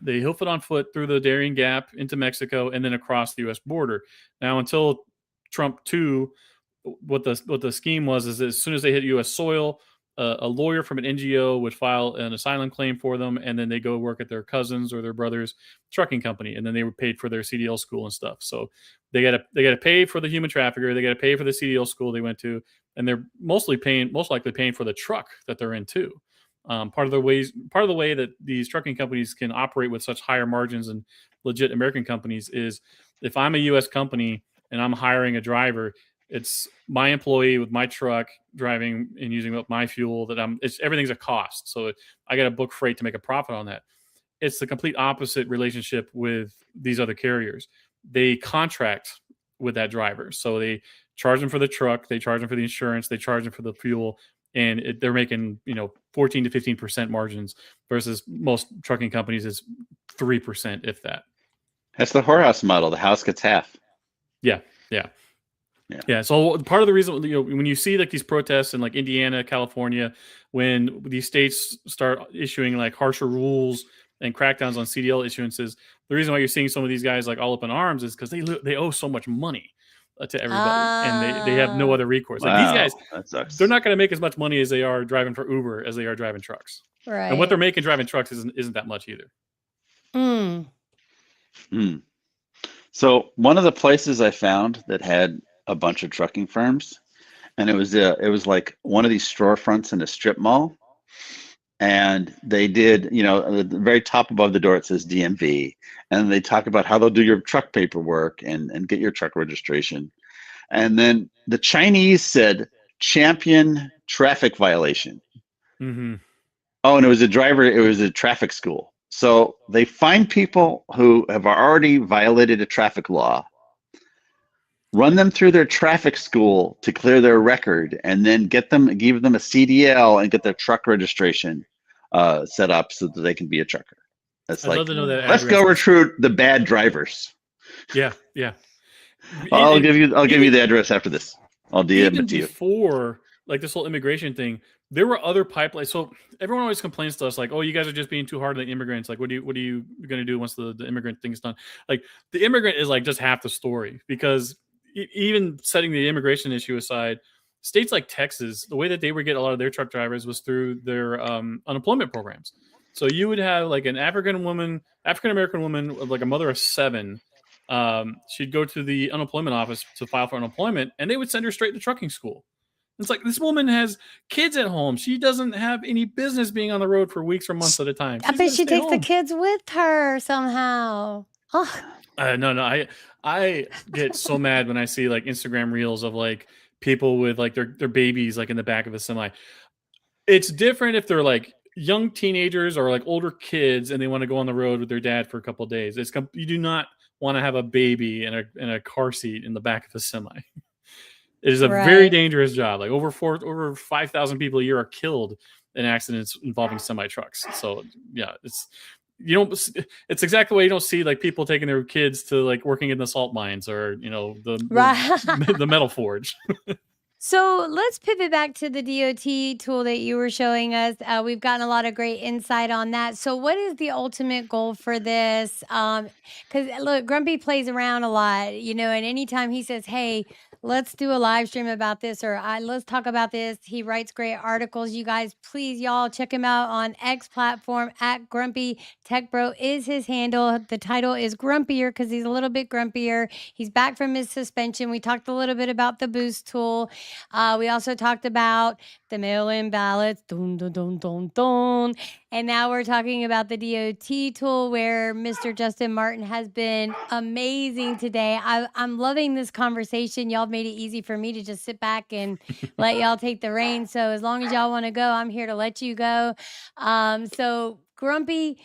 They hoof it on foot through the Darien Gap into Mexico and then across the U.S. border. Now, until Trump 2, what the scheme was is as soon as they hit U.S. soil, a lawyer from an NGO would file an asylum claim for them, and then they go work at their cousins or their brother's trucking company, and then they were paid for their CDL school and stuff. So they got to pay for the human trafficker, they got to pay for the CDL school they went to, and they're most likely paying for the truck that they're in too. Part of the way that these trucking companies can operate with such higher margins than legit American companies is if I'm a U.S. company and I'm hiring a driver, It's my employee with my truck driving and using up my fuel that everything's a cost. So I got to book freight to make a profit on that. It's the complete opposite relationship with these other carriers. They contract with that driver. So they charge them for the truck, they charge them for the insurance, they charge them for the fuel, and they're making 14 to 15% margins versus most trucking companies is 3%, if that. That's the whorehouse model. The house gets half. Yeah. So part of the reason, when you see like these protests in like Indiana, California, when these states start issuing like harsher rules and crackdowns on CDL issuances, the reason why you're seeing some of these guys like all up in arms is because they owe so much money to everybody, and they have no other recourse. Like these guys, that sucks. They're not going to make as much money as they are driving for Uber as they are driving trucks. Right. And what they're making driving trucks isn't that much either. So one of the places I found that had a bunch of trucking firms, and it was like one of these storefronts in a strip mall, and they did, at the very top above the door it says DMV, and they talk about how they'll do your truck paperwork and get your truck registration, and then the Chinese said champion traffic violation. Mm-hmm. Oh, and it was a traffic school. So they find people who have already violated a traffic law, run them through their traffic school to clear their record, and then give them a CDL and get their truck registration set up so that they can be a trucker. That's I'd love to know that let's go recruit the bad drivers. Yeah. I'll give you the address after this. I'll DM it to you. Before like this whole immigration thing, there were other pipelines. So everyone always complains to us like, oh, you guys are just being too hard on the immigrants. Like, what are you going to do once the immigrant thing is done? Like, the immigrant is like just half the story, because even setting the immigration issue aside, states like Texas, the way that they would get a lot of their truck drivers was through their unemployment programs. So you would have like an African American woman, like a mother of 7. She'd go to the unemployment office to file for unemployment, and they would send her straight to trucking school. It's like, this woman has kids at home. She doesn't have any business being on the road for weeks or months at a time. I bet she takes the kids with her somehow. Oh. No. I get so mad when I see like Instagram reels of like people with like their babies like in the back of a semi. It's different if they're like young teenagers or like older kids and they want to go on the road with their dad for a couple of days. You do not want to have a baby in a car seat in the back of a semi. It is a very dangerous job. Like over 5,000 people a year are killed in accidents involving semi trucks. So yeah, it's exactly why you don't see like people taking their kids to like working in the salt mines or the metal forge. So let's pivot back to the DOT tool that you were showing us. We've gotten a lot of great insight on that. So what is the ultimate goal for this? Because look, Grumpy plays around a lot, and anytime he says, hey, let's do a live stream about this, or let's talk about this, he writes great articles. You guys, please, y'all, check him out on X platform at Grumpy Tech Bro is his handle. The title is Grumpier because he's a little bit grumpier. He's back from his suspension. We talked a little bit about the boost tool. We also talked about the mail-in ballots, dun, dun, dun, dun, dun. And now we're talking about the DOT tool, where Mr. Justin Martin has been amazing today. I'm loving this conversation. Y'all made it easy for me to just sit back and let y'all take the reins. So as long as y'all want to go, I'm here to let you go. So Grumpy,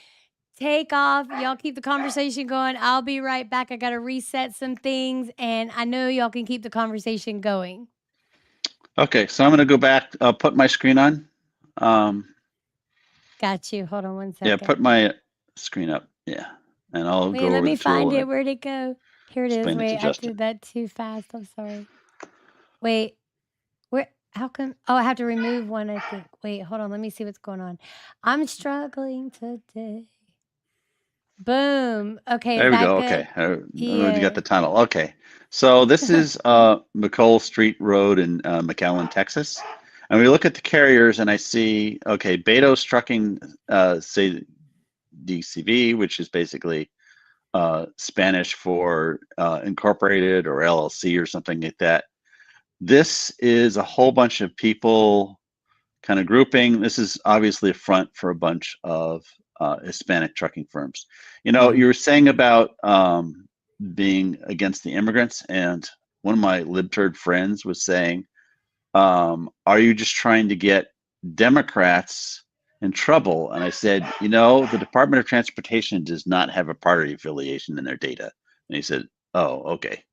take off. Y'all keep the conversation going. I'll be right back. I got to reset some things, and I know y'all can keep the conversation going. Okay, so I'm going to go back, put my screen on. Got you. Hold on one second. Yeah, put my screen up. Yeah, and I'll go over let me the tool find it. Where'd it go? Here it is. explain it to Wait, I Justin. did that too fast. I'm sorry. Wait, where? How come? Oh, I have to remove one, I think. Wait, hold on. Let me see what's going on. I'm struggling today. Boom. Okay. There we go. Good? Okay, Yeah. you got the tunnel. Okay, so this is McColl Street Road in McAllen, Texas. And we look at the carriers, and I see, okay, Beto's Trucking, say DCV, which is basically Spanish for incorporated or LLC or something like that. This is a whole bunch of people kind of grouping. This is obviously a front for a bunch of Hispanic trucking firms. You were saying about being against the immigrants, and one of my libturd friends was saying, are you just trying to get Democrats in trouble? And I said, the Department of Transportation does not have a party affiliation in their data. And he said, oh, okay.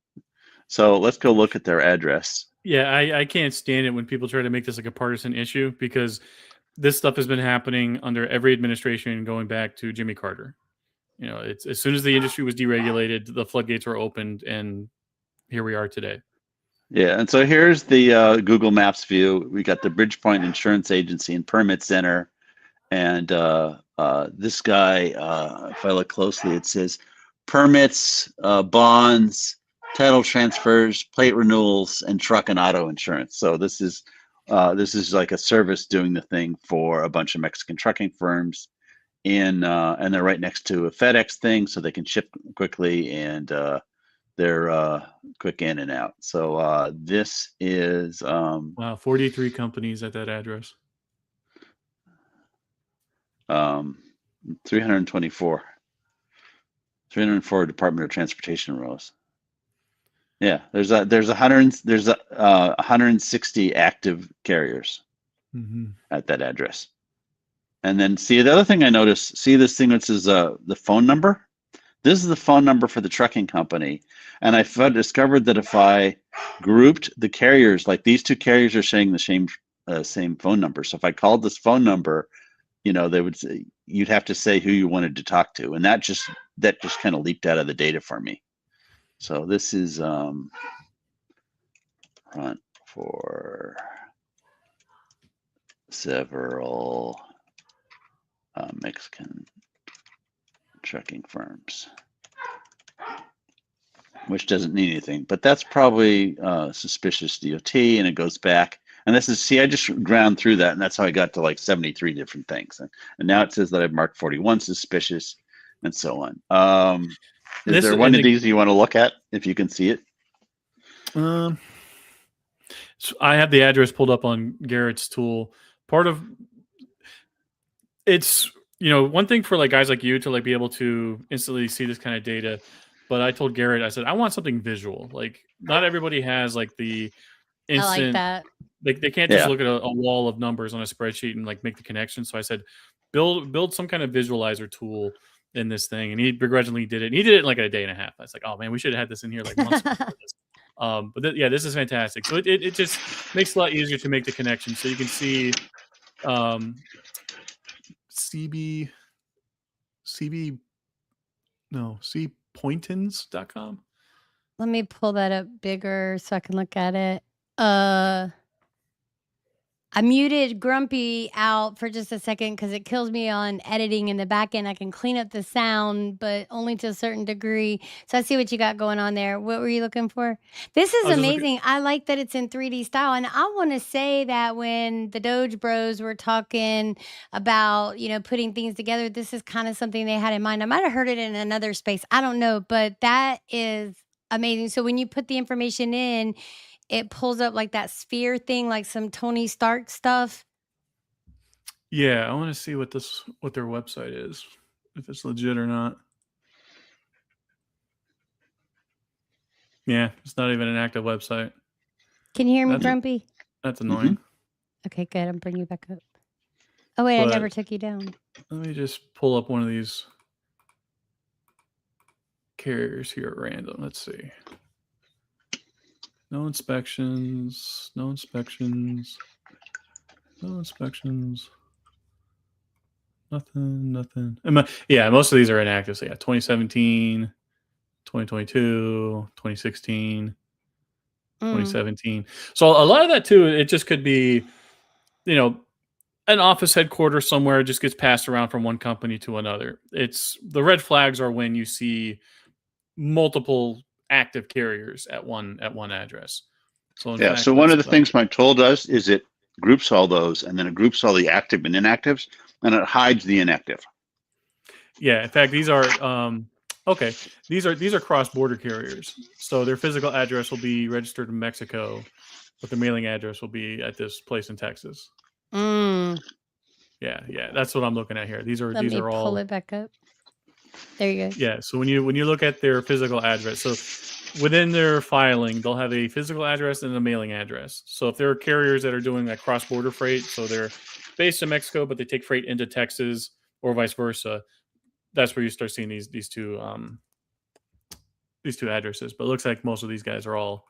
So let's go look at their address. Yeah, I can't stand it when people try to make this like a partisan issue, because this stuff has been happening under every administration going back to Jimmy Carter. It's as soon as the industry was deregulated, the floodgates were opened, and here we are today. Yeah, and so here's the Google Maps view. We got the Bridgepoint Insurance Agency and Permit Center, and this guy, if I look closely, it says permits, bonds, title transfers, plate renewals, and truck and auto insurance. So this is like a service doing the thing for a bunch of Mexican trucking firms, and they're right next to a FedEx thing, so they can ship quickly, and they're quick in and out. So this is wow, 43 companies at that address. 324 Department of Transportation rows. Yeah, there's 160 active carriers at that address. And then see the other thing I noticed, see this thing that says the phone number? This is the phone number for the trucking company. And I discovered that if I grouped the carriers, like these two carriers are sharing the same phone number. So if I called this phone number, they would say, you'd have to say who you wanted to talk to. And that just kind of leaped out of the data for me. So this is front for several Mexican trucking firms, which doesn't mean anything, but that's probably suspicious DOT, and it goes back. And this is, I just ground through that, and that's how I got to like 73 different things. And now it says that I've marked 41 suspicious, and so on. Is there one of these you want to look at if you can see it? So I have the address pulled up on Garrett's tool. Part of it's, one thing for like guys like you to like be able to instantly see this kind of data. But I told Garrett, I said, I want something visual. Like not everybody has like the instant. I like that. They can't just look at a wall of numbers on a spreadsheet and like make the connection. So I said, build some kind of visualizer tool in this thing, and he begrudgingly did it. And he did it in like a day and a half. I was like, oh man, we should have had this in here like months before this. But this is fantastic. So it just makes it a lot easier to make the connection. So you can see cpointins.com. Let me pull that up bigger so I can look at it. I muted Grumpy out for just a second because it kills me on editing in the back end. I can clean up the sound, but only to a certain degree. So I see what you got going on there. What were you looking for? This is amazing. I like that it's in 3D style. And I want to say that when the Doge Bros were talking about, putting things together, this is kind of something they had in mind. I might have heard it in another space. I don't know, but that is amazing. So when you put the information in, it pulls up like that sphere thing, like some Tony Stark stuff. Yeah, I want to see what their website is, if it's legit or not. Yeah, it's not even an active website. Can you hear me, Grumpy? That's annoying. Okay, good. I'm bringing you back up. Oh, wait, I never took you down. Let me just pull up one of these carriers here at random. Let's see. No inspections. Most of these are inactive. So 2017, 2022, 2016, 2017. So a lot of that too, it just could be, an office headquarters somewhere just gets passed around from one company to another. It's the red flags are when you see multiple active carriers at one address. So one of the things my tool does is it groups all those, and then it groups all the active and inactives, and it hides the inactive. Yeah, in fact, these are these are cross-border carriers. So their physical address will be registered in Mexico, but the mailing address will be at this place in Texas. Yeah, that's what I'm looking at here. These are all. Pull it back up. There you go. Yeah, so when you look at their physical address, so within their filing, they'll have a physical address and a mailing address. So if there are carriers that are doing like cross-border freight, so they're based in Mexico, but they take freight into Texas or vice versa, that's where you start seeing these two addresses. But it looks like most of these guys are all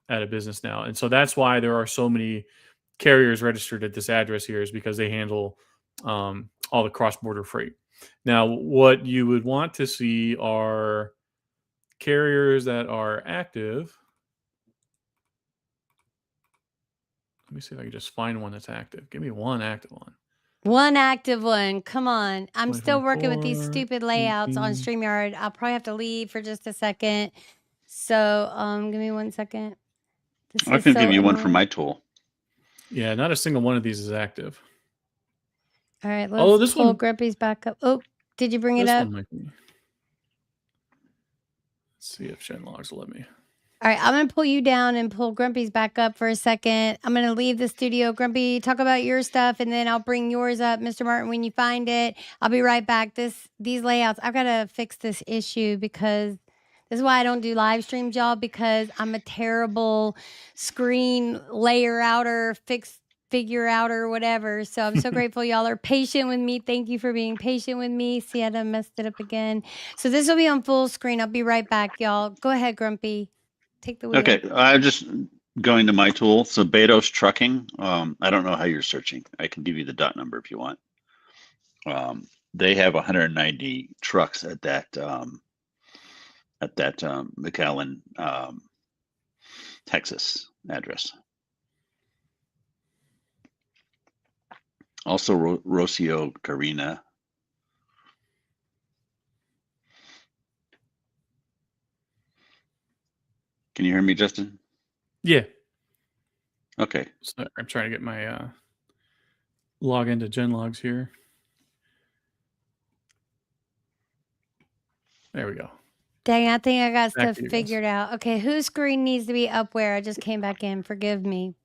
out of business now, and so that's why there are so many carriers registered at this address here, is because they handle all the cross-border freight. Now, what you would want to see are carriers that are active. Let me see if I can just find one that's active. Give me one active one. One active one. Come on. I'm still working with these 24, stupid layouts on 18. StreamYard. I'll probably have to leave for just a second. So give me 1 second. This I is can so give you one from annoying. my tool. Yeah, not a single one of these is active. All right, Although let's this pull one, Grumpy's back up. Oh, did you bring it this up? one might be. Let's see if Shenlogs will let me. All right, I'm going to pull you down and pull Grumpy's back up for a second. I'm going to leave the studio. Grumpy, talk about your stuff, and then I'll bring yours up, Mr. Martin, when you find it. I'll be right back. These layouts, I've got to fix this issue because this is why I don't do live stream, y'all, because I'm a terrible screen layer outer, figure out or whatever. So I'm so grateful y'all are patient with me. Thank you for being patient with me. See, I done messed it up again. So this will be on full screen. I'll be right back, y'all. Go ahead, Grumpy. Take the wheel. Okay, I'm just going to my tool. So Betos Trucking. I don't know how you're searching. I can give you the dot number if you want. They have 190 trucks at that McAllen, Texas address. Also, Rocio Carina. Can you hear me, Justin? Yeah. Okay. So I'm trying to get my log into Genlogs here. There we go. Dang, I think I got Back stuff to you guys. figured out. Okay, whose screen needs to be up where? I just came back in. Forgive me.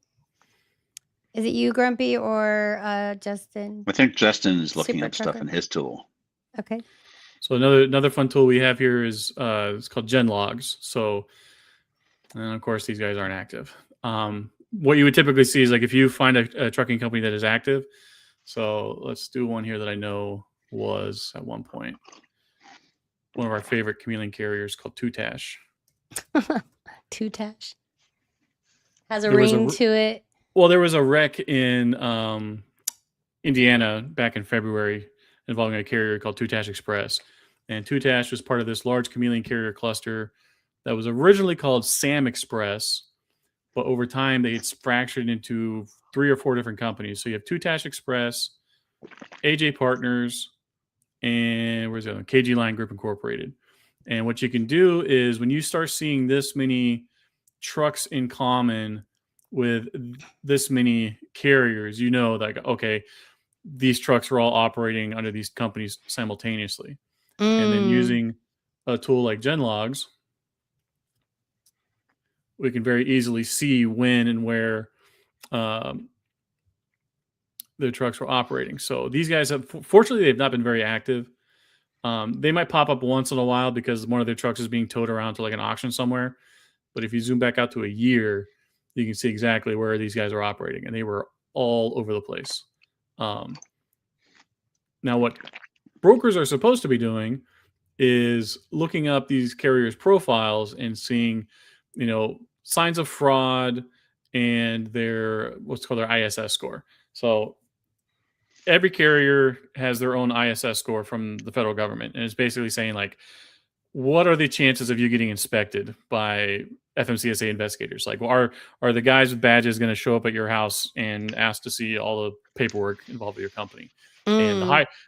Is it you, Grumpy, or Justin? I think Justin is looking Super up stuff Trucker. in his tool. Okay. So another fun tool we have here is it's called Genlogs. So, and of course these guys aren't active. What you would typically see is like if you find a trucking company that is active. So let's do one here that I know was at one point one of our favorite chameleon carriers called Tutash. Tutash. Has a There was a ring r- to it. Well, there was a wreck in Indiana back in February involving a carrier called Tutash Express. And Tutash was part of this large chameleon carrier cluster that was originally called Sam Express, but over time they had fractured into 3 or 4 different companies. So you have Tutash Express, AJ Partners, and where's the other one? KG Line Group Incorporated. And what you can do is when you start seeing this many trucks in common with this many carriers, you know, like, okay, these trucks are all operating under these companies simultaneously. And then using a tool like Genlogs, we can very easily see when and where the trucks were operating. So these guys have, fortunately, they've not been very active. They might pop up once in a while because one of their trucks is being towed around to like an auction somewhere. But if you zoom back out to a year, you can see exactly where these guys are operating, and they were all over the place. Now, what brokers are supposed to be doing is looking up these carriers' profiles and seeing, you know, signs of fraud and their what's called their ISS score. So every carrier has their own ISS score from the federal government, and it's basically saying like, what are the chances of you getting inspected by FMCSA investigators? Like, are the guys with badges going to show up at your house and ask to see all the paperwork involved with your company? And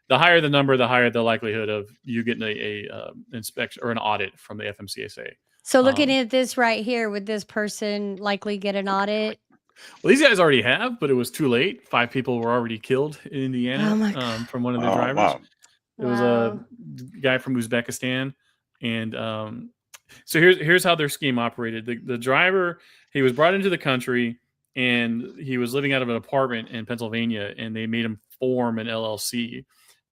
the higher the number, the higher the likelihood of you getting a inspection or an audit from the FMCSA. So looking at this right here, would this person likely get an audit? Well, these guys already have, but it was too late. 5 people were already killed in Indiana Oh my from one of the drivers. Wow. It was a guy from Uzbekistan. And so here's how their scheme operated. The driver, he was brought into the country and he was living out of an apartment in Pennsylvania, and they made him form an LLC.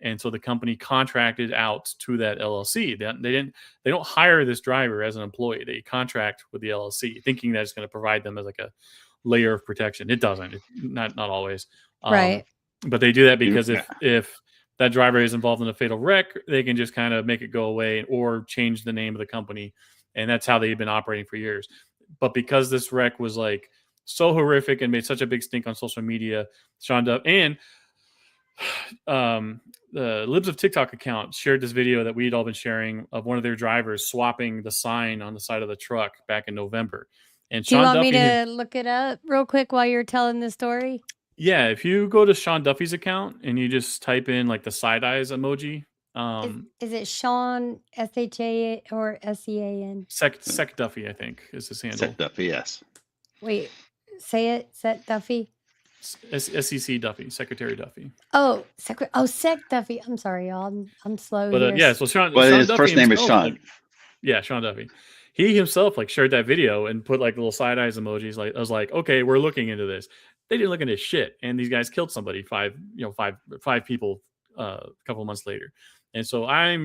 And so the company contracted out to that LLC. They don't hire this driver as an employee. They contract with the LLC, thinking that it's going to provide them as like a layer of protection. It doesn't. Not always. Right. But they do that because Yeah. if that driver is involved in a fatal wreck, they can just kind of make it go away or change the name of the company. And that's how they've been operating for years. But because this wreck was like so horrific and made such a big stink on social media, Sean Duff and the Libs of TikTok account shared this video that we'd all been sharing of one of their drivers swapping the sign on the side of the truck back in November. And Do you Sean want Duffy, me to look it up real quick while you're telling the story? yeah, if you go to Sean Duffy's account and you just type in like the side eyes emoji, Is it Sean SHA or SEAN? Sec Duffy, I think, is his handle. Set Duffy, yes. Wait, say it. Set Duffy. SEC Duffy, Secretary Duffy. Oh, Sec Duffy. I'm sorry, y'all. I'm slow. But here. yeah, so Sean. Well, Sean his Duffy first name is himself, Sean. like, yeah, Sean Duffy. He himself like shared that video and put like little side eyes emojis. Like I was like, okay, we're looking into this. They didn't look into shit, and these guys killed somebody. Five people a couple of months later. And so I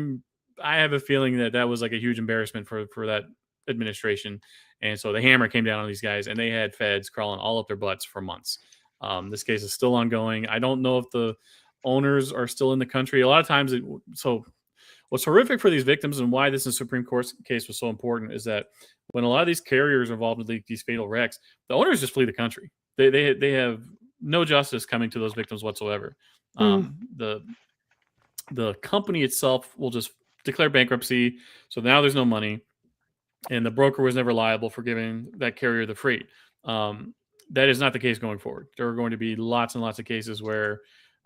have a feeling that was like a huge embarrassment for that administration. And so the hammer came down on these guys, and they had feds crawling all up their butts for months. This case is still ongoing. I don't know if the owners are still in the country. A lot of times, so what's horrific for these victims and why this Supreme Court case was so important is that when a lot of these carriers are involved in these fatal wrecks, the owners just flee the country. They have no justice coming to those victims whatsoever. The company itself will just declare bankruptcy. So now there's no money, and the broker was never liable for giving that carrier the freight. That is not the case going forward. There are going to be lots and lots of cases where,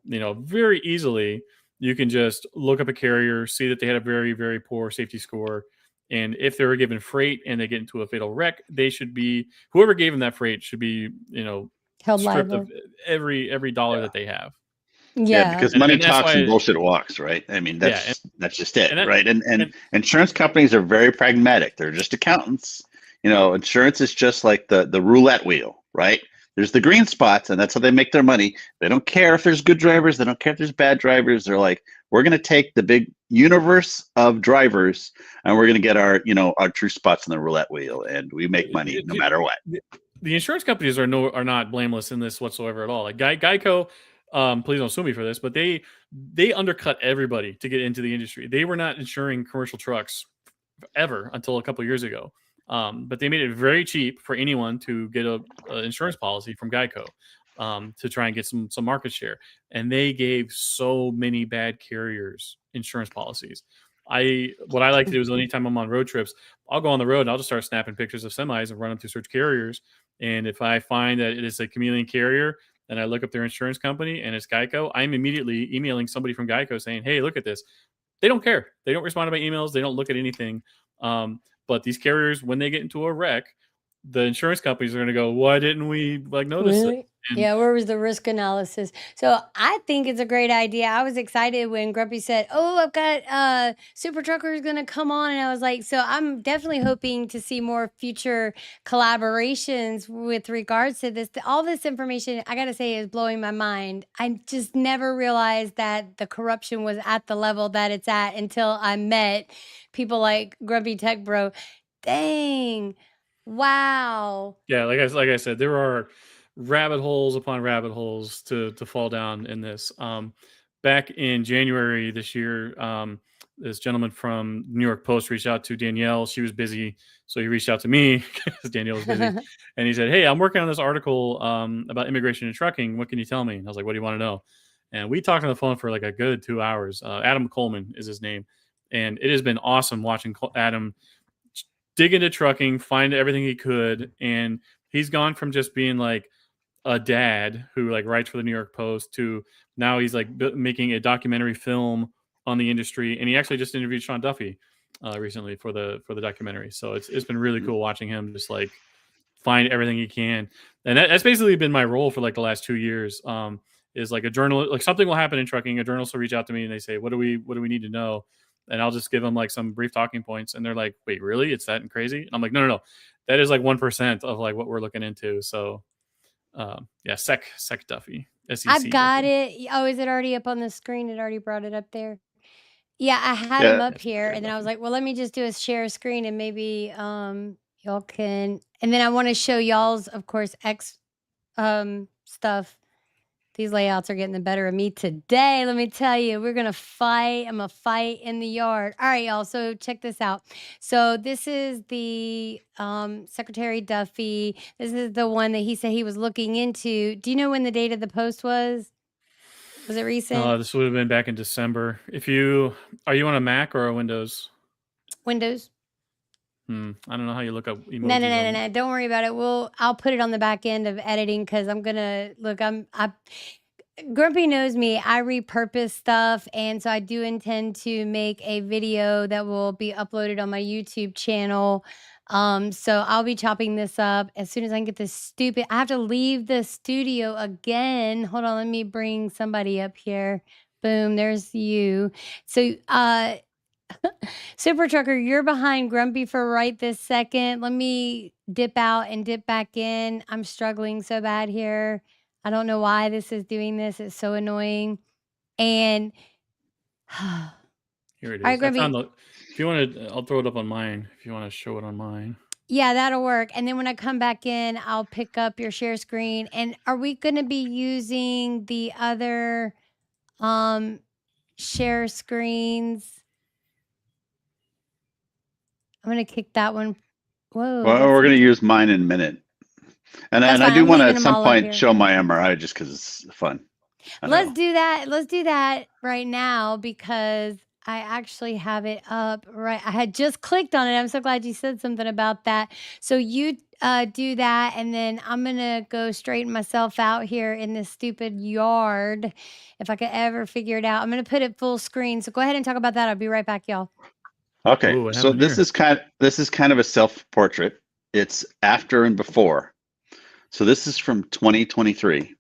very easily you can just look up a carrier, see that they had a very, very poor safety score. And if they were given freight and they get into a fatal wreck, whoever gave them that freight should be, held stripped liable. of every dollar that they have. Yeah. Because money And that's talks why- and bullshit walks, right? I mean, that's just it, and that- right? And and- insurance companies are very pragmatic. They're just accountants. Insurance is just like the roulette wheel, right? There's the green spots, and that's how they make their money. They don't care if there's good drivers. They don't care if there's bad drivers. They're like, we're going to take the big universe of drivers, and we're going to get our true spots in the roulette wheel, and we make money no matter what. The insurance companies are not blameless in this whatsoever at all. Like Geico, please don't sue me for this, but they undercut everybody to get into the industry. They were not insuring commercial trucks ever until a couple of years ago. But they made it very cheap for anyone to get an insurance policy from Geico to try and get some market share. And they gave so many bad carriers insurance policies. What I like to do is anytime I'm on road trips, I'll go on the road and I'll just start snapping pictures of semis and run them through search carriers. And if I find that it is a chameleon carrier and I look up their insurance company and it's Geico, I'm immediately emailing somebody from Geico saying, hey, look at this. They don't care. They don't respond to my emails. They don't look at anything. But these carriers, when they get into a wreck, the insurance companies are going to go, why didn't we notice Really? it? And Yeah, where was the risk analysis? So I think it's a great idea. I was excited when Grumpy said, "Oh, I've got Super Trucker is going to come on," and I was like, "So I'm definitely hoping to see more future collaborations with regards to this." All this information, I got to say, is blowing my mind. I just never realized that the corruption was at the level that it's at until I met people like Grumpier Tech Bro. Dang! Wow. yeah, like I said, there are rabbit holes upon rabbit holes to fall down in this. Back in January this year, this gentleman from New York Post reached out to Danielle. She was busy, so he reached out to me because Danielle was busy, and he said, "Hey, I'm working on this article about immigration and trucking. What can you tell me?" And I was like, "What do you want to know?" And we talked on the phone for like a good 2 hours. Adam Coleman is his name, and it has been awesome watching Adam dig into trucking, find everything he could, and he's gone from just being like a dad who like writes for the New York Post to now he's like making a documentary film on the industry. And he actually just interviewed Sean Duffy recently for the documentary. So it's been really cool watching him just like find everything he can. And that's basically been my role for like the last 2 years. Is like a journalist, like something will happen in trucking. A journalist will reach out to me and they say, what do we need to know? And I'll just give them like some brief talking points. And they're like, wait, really? It's that crazy? And I'm like, no. That is like 1% of like what we're looking into. So yeah, Sec Duffy. SEC. I've got it. Oh, is it already up on the screen? It already brought it up there. Yeah, I had him Yeah. up here, and then I was like, well, let me just do a share screen, and maybe y'all can. And then I want to show y'all's, of course, X stuff. These layouts are getting the better of me today. Let me tell you, we're going to fight. I'm going to fight in the yard. All right, y'all. So check this out. So this is the Secretary Duffy. This is the one that he said he was looking into. Do you know when the date of the post was? Was it recent? This would have been back in December. Are you on a Mac or a Windows? Windows? I don't know how you look up emojis. No. Don't worry about it. I'll put it on the back end of editing because I'm gonna look. Grumpy knows me. I repurpose stuff, and so I do intend to make a video that will be uploaded on my YouTube channel. So I'll be chopping this up as soon as I can get this stupid. I have to leave the studio again. Hold on, let me bring somebody up here. Boom, there's you. So Super Trucker, you're behind Grumpy for right this second. Let me dip out and dip back in. I'm struggling so bad here. I don't know why this is doing this. It's so annoying. And here it is. All right, Grumpy. If you want to, I'll throw it up on mine. If you want to show it on mine. Yeah, that'll work. And then when I come back in, I'll pick up your share screen. And are we going to be using the other share screens? I'm going to kick that one. Whoa. Well, we're going to use mine in a minute. And I do want to at some point show my MRI just because it's fun. Let's do that. Let's do that right now because I actually have it up right. I had just clicked on it. I'm so glad you said something about that. So you do that, and then I'm going to go straighten myself out here in this stupid yard if I could ever figure it out. I'm going to put it full screen. So go ahead and talk about that. I'll be right back, y'all. Okay. Ooh, so this is kind of a self-portrait. It's after and before. So this is from 2023.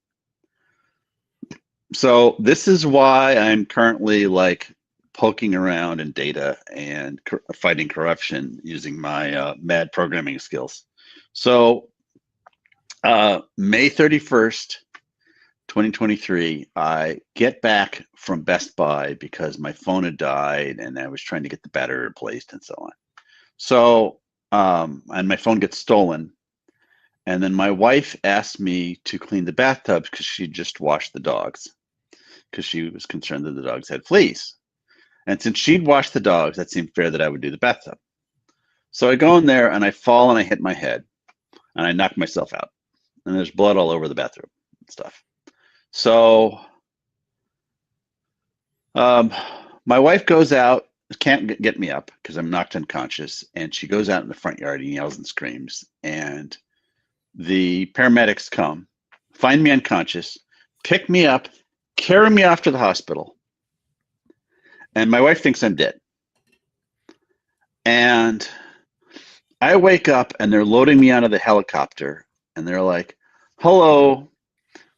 So this is why I'm currently like poking around in data and fighting corruption using my mad programming skills. So May 31st, 2023, I get back from Best Buy because my phone had died and I was trying to get the battery replaced and so on. So, and my phone gets stolen. And then my wife asked me to clean the bathtubs because she just washed the dogs because she was concerned that the dogs had fleas. And since she'd washed the dogs, that seemed fair that I would do the bathtub. So I go in there and I fall and I hit my head and I knock myself out. And there's blood all over the bathroom and stuff. So my wife goes out, can't get me up because I'm knocked unconscious. And she goes out in the front yard and yells and screams. And the paramedics come, find me unconscious, pick me up, carry me off to the hospital. And my wife thinks I'm dead. And I wake up and they're loading me out of the helicopter. And they're like, hello,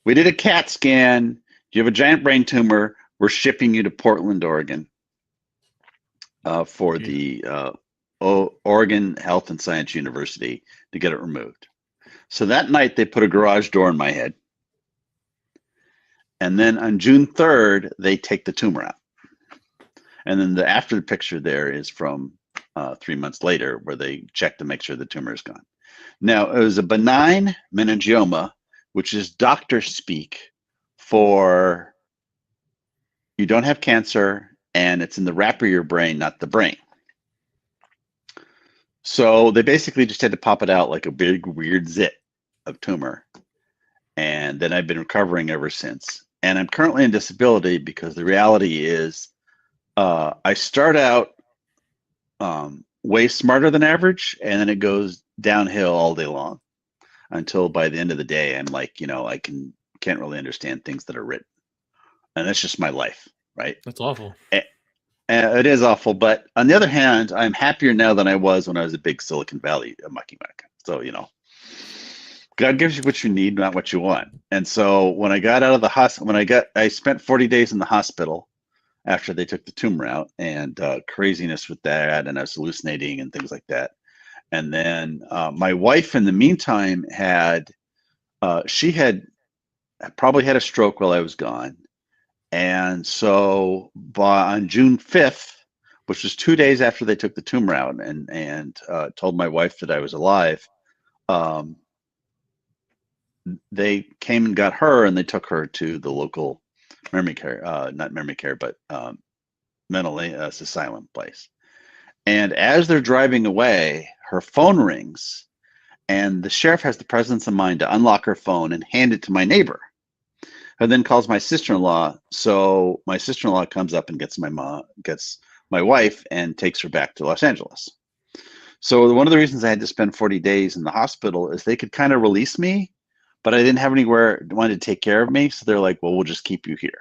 we did a CAT scan. You have a giant brain tumor. We're shipping you to Portland, Oregon for the Oregon Health and Science University to get it removed. So that night they put a garage door in my head. And then on June 3rd, they take the tumor out. And then the after the picture there is from 3 months later where they check to make sure the tumor is gone. Now, it was a benign meningioma, which is doctor speak for you don't have cancer and it's in the wrap of your brain, not the brain. So they basically just had to pop it out like a big weird zit of tumor. And then I've been recovering ever since. And I'm currently in disability because the reality is I start out way smarter than average, and then it goes downhill all day long until by the end of the day, I'm like, I can't really understand things that are written. And that's just my life, right? That's awful. It is awful. But on the other hand, I'm happier now than I was when I was a big Silicon Valley mucky muck. So, God gives you what you need, not what you want. And so when I got out of the hospital, I spent 40 days in the hospital after they took the tumor out, and craziness with that, and I was hallucinating and things like that. And then my wife, in the meantime, she had probably had a stroke while I was gone. And so on June 5th, which was 2 days after they took the tumor out and told my wife that I was alive, they came and got her, and they took her to the local memory care, not memory care, but mental asylum place. And as they're driving away, her phone rings, and the sheriff has the presence of mind to unlock her phone and hand it to my neighbor, who then calls my sister-in-law. So my sister-in-law comes up and gets my wife and takes her back to Los Angeles. So one of the reasons I had to spend 40 days in the hospital is they could kind of release me, but I didn't have anywhere wanted to take care of me. So they're like, well, we'll just keep you here,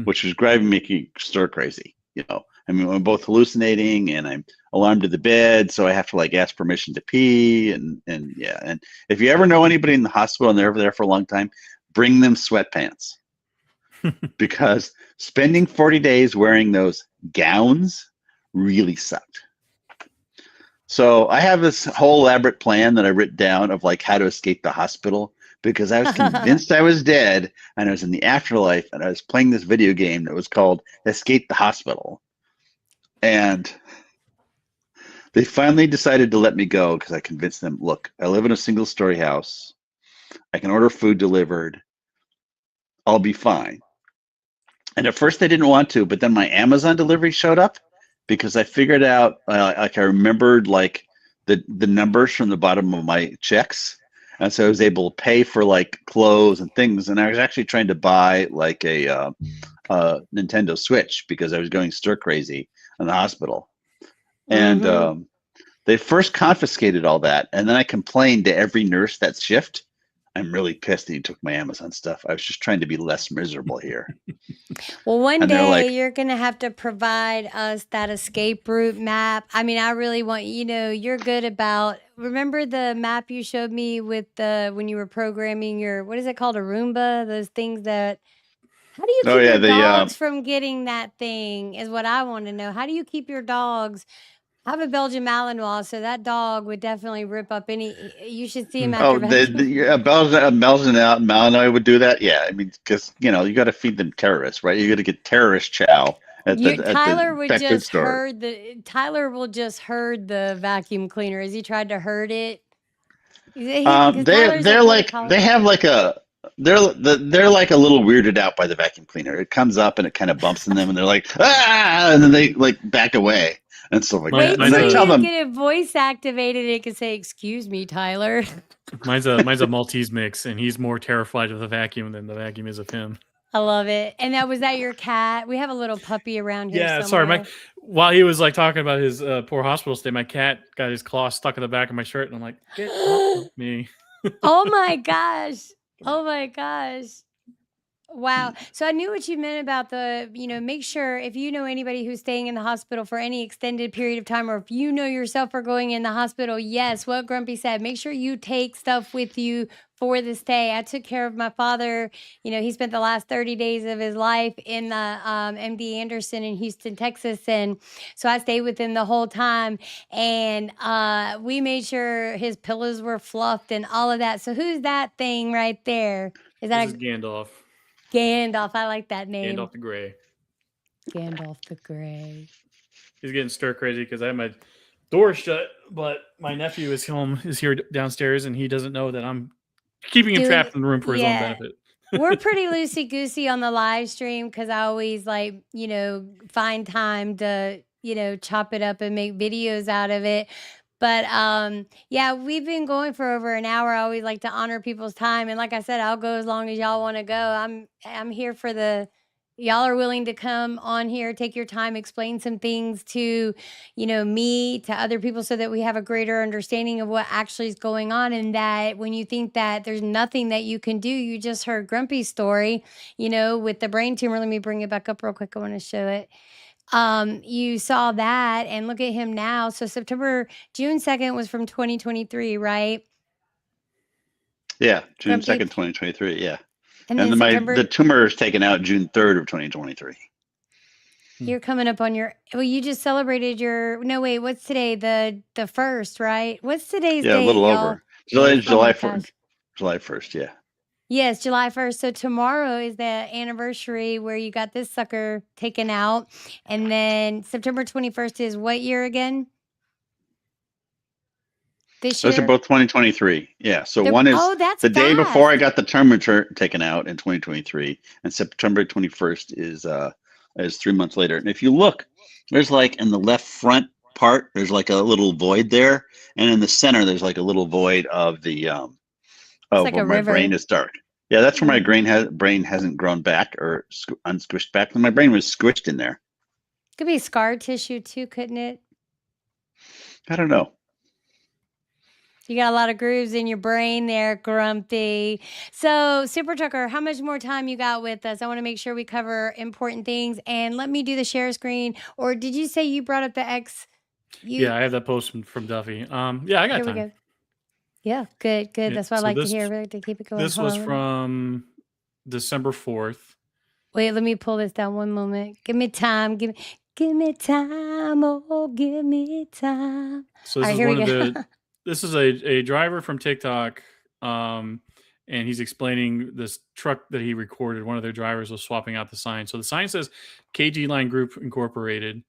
which was driving me stir crazy. You know, I mean, I'm both hallucinating and I'm alarmed to the bed. So I have to like ask permission to pee and yeah. And if you ever know anybody in the hospital and they're there for a long time, bring them sweatpants because spending 40 days wearing those gowns really sucked. So I have this whole elaborate plan that I wrote down of like how to escape the hospital because I was convinced I was dead and I was in the afterlife and I was playing this video game that was called Escape the Hospital. And they finally decided to let me go because I convinced them, look, I live in a single story house. I can order food delivered. I'll be fine. And at first they didn't want to, but then my Amazon delivery showed up because I figured out, like I remembered like the numbers from the bottom of my checks. And so I was able to pay for like clothes and things. And I was actually trying to buy like a Nintendo Switch because I was going stir crazy in the hospital. And they first confiscated all that. And then I complained to every nurse that shift. I'm really pissed that you took my Amazon stuff. I was just trying to be less miserable here. Well, one And they're day like, you're going to have to provide us that escape route map. I mean, I really want, you know, you're good about, remember the map you showed me with when you were programming your, what is it called? A Roomba? Those things that, how do you oh keep yeah, your the dogs from getting that thing is what I want to know. How do you keep your dogs? I have a Belgian Malinois, so that dog would definitely rip up any, you should see him after vacuum. Belgian Malinois would do that. Yeah, I mean, because you know you got to feed them terrorists, right? You got to get terrorist chow at Tyler the would pet food just store. Tyler will just herd the vacuum cleaner. Has he tried to herd it? Um, Because they Tyler's a they're quarter like collie. they have like a they're like a little weirded out by the vacuum cleaner. It comes up and it kind of bumps in them, and they're like ah, and then they like back away and stuff like that. Wait And I till tell you them, get it voice activated. It can say, "Excuse me, Tyler." Mine's a Maltese mix, and he's more terrified of the vacuum than the vacuum is of him. I love it. And was that your cat? We have a little puppy around here Yeah, somewhere. sorry. While he was like talking about his poor hospital stay, my cat got his claw stuck in the back of my shirt, and I'm like, get off of me. Oh my gosh. Oh my gosh. Wow. So I knew what you meant about make sure if you know anybody who's staying in the hospital for any extended period of time, or if you know yourself are going in the hospital, yes, what Grumpy said, make sure you take stuff with you for the stay. I took care of my father. You know, he spent the last 30 days of his life in the MD Anderson in Houston, Texas. And so I stayed with him the whole time. And we made sure his pillows were fluffed and all of that. So who's that thing right there? Is that This is Gandalf. Gandalf? I like that name. Gandalf the Grey. Gandalf the Grey. He's getting stir crazy because I have my door shut, but my nephew is here downstairs, and he doesn't know that I'm keeping him trapped in the room for his own benefit. We're pretty loosey goosey on the live stream because I always find time to chop it up and make videos out of it. But yeah, we've been going for over an hour. I always like to honor people's time, and like I said, I'll go as long as y'all want to go. I'm here for y'all are willing to come on here, take your time, explain some things to me, to other people, so that we have a greater understanding of what actually is going on. And that when you think that there's nothing that you can do, you just heard Grumpy's story, with the brain tumor. Let me bring it back up real quick. I want to show it. You saw that, and look at him now. So June 2nd was from 2023, right? yeah, June 2nd, 2023. Yeah. And then September, the tumor is taken out June 3rd of 2023. You're coming up on you just celebrated no, wait, what's today? The 1st, right? What's today's date, a little y'all? over. July 1st. July 1st, yeah. Yes, July 1st. So tomorrow is the anniversary where you got this sucker taken out. And then September 21st is what year again? This Those are year? both 2023. Yeah. So one is Oh, that's the day before I fast. got the term taken out in 2023, and September 21st is 3 months later. And if you look, there's like in the left front part, there's like a little void there, and in the center, there's like a little void of the It's of like where a my brain river. is dark. Yeah, that's where my Mm. brain hasn't grown back or unsquished back. My brain was squished in there. Could be scar tissue too, couldn't it? I don't know. You got a lot of grooves in your brain there, Grumpy. So, Super Trucker, how much more time you got with us? I want to make sure we cover important things. And let me do the share screen. Or did you say you brought up the X? Yeah, I have that post from Duffy. Yeah, I got Here we time. go. Yeah, good, good. Yeah, That's what I so like to hear. We like to keep it going. this Hold was on. from December 4th. Wait, let me pull this down one moment. Give me time. Give me time. Oh, give me time. So All this right, is here we one of go. the this is a driver from TikTok, and he's explaining this truck that he recorded. One of their drivers was swapping out the sign. So the sign says KG Line Group Incorporated.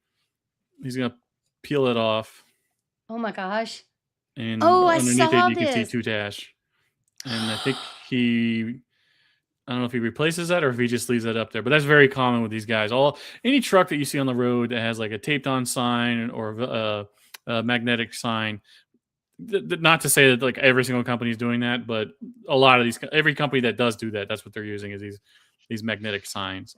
He's gonna peel it off, Oh my gosh. and Oh, I underneath it saw you can see this. Tutash. And I think I don't know if he replaces that or if he just leaves that up there, but that's very common with these guys. Any truck that you see on the road that has like a taped on sign or a magnetic sign. Not to say that like every single company is doing that, but a lot of every company that does do that, that's what they're using is these magnetic signs.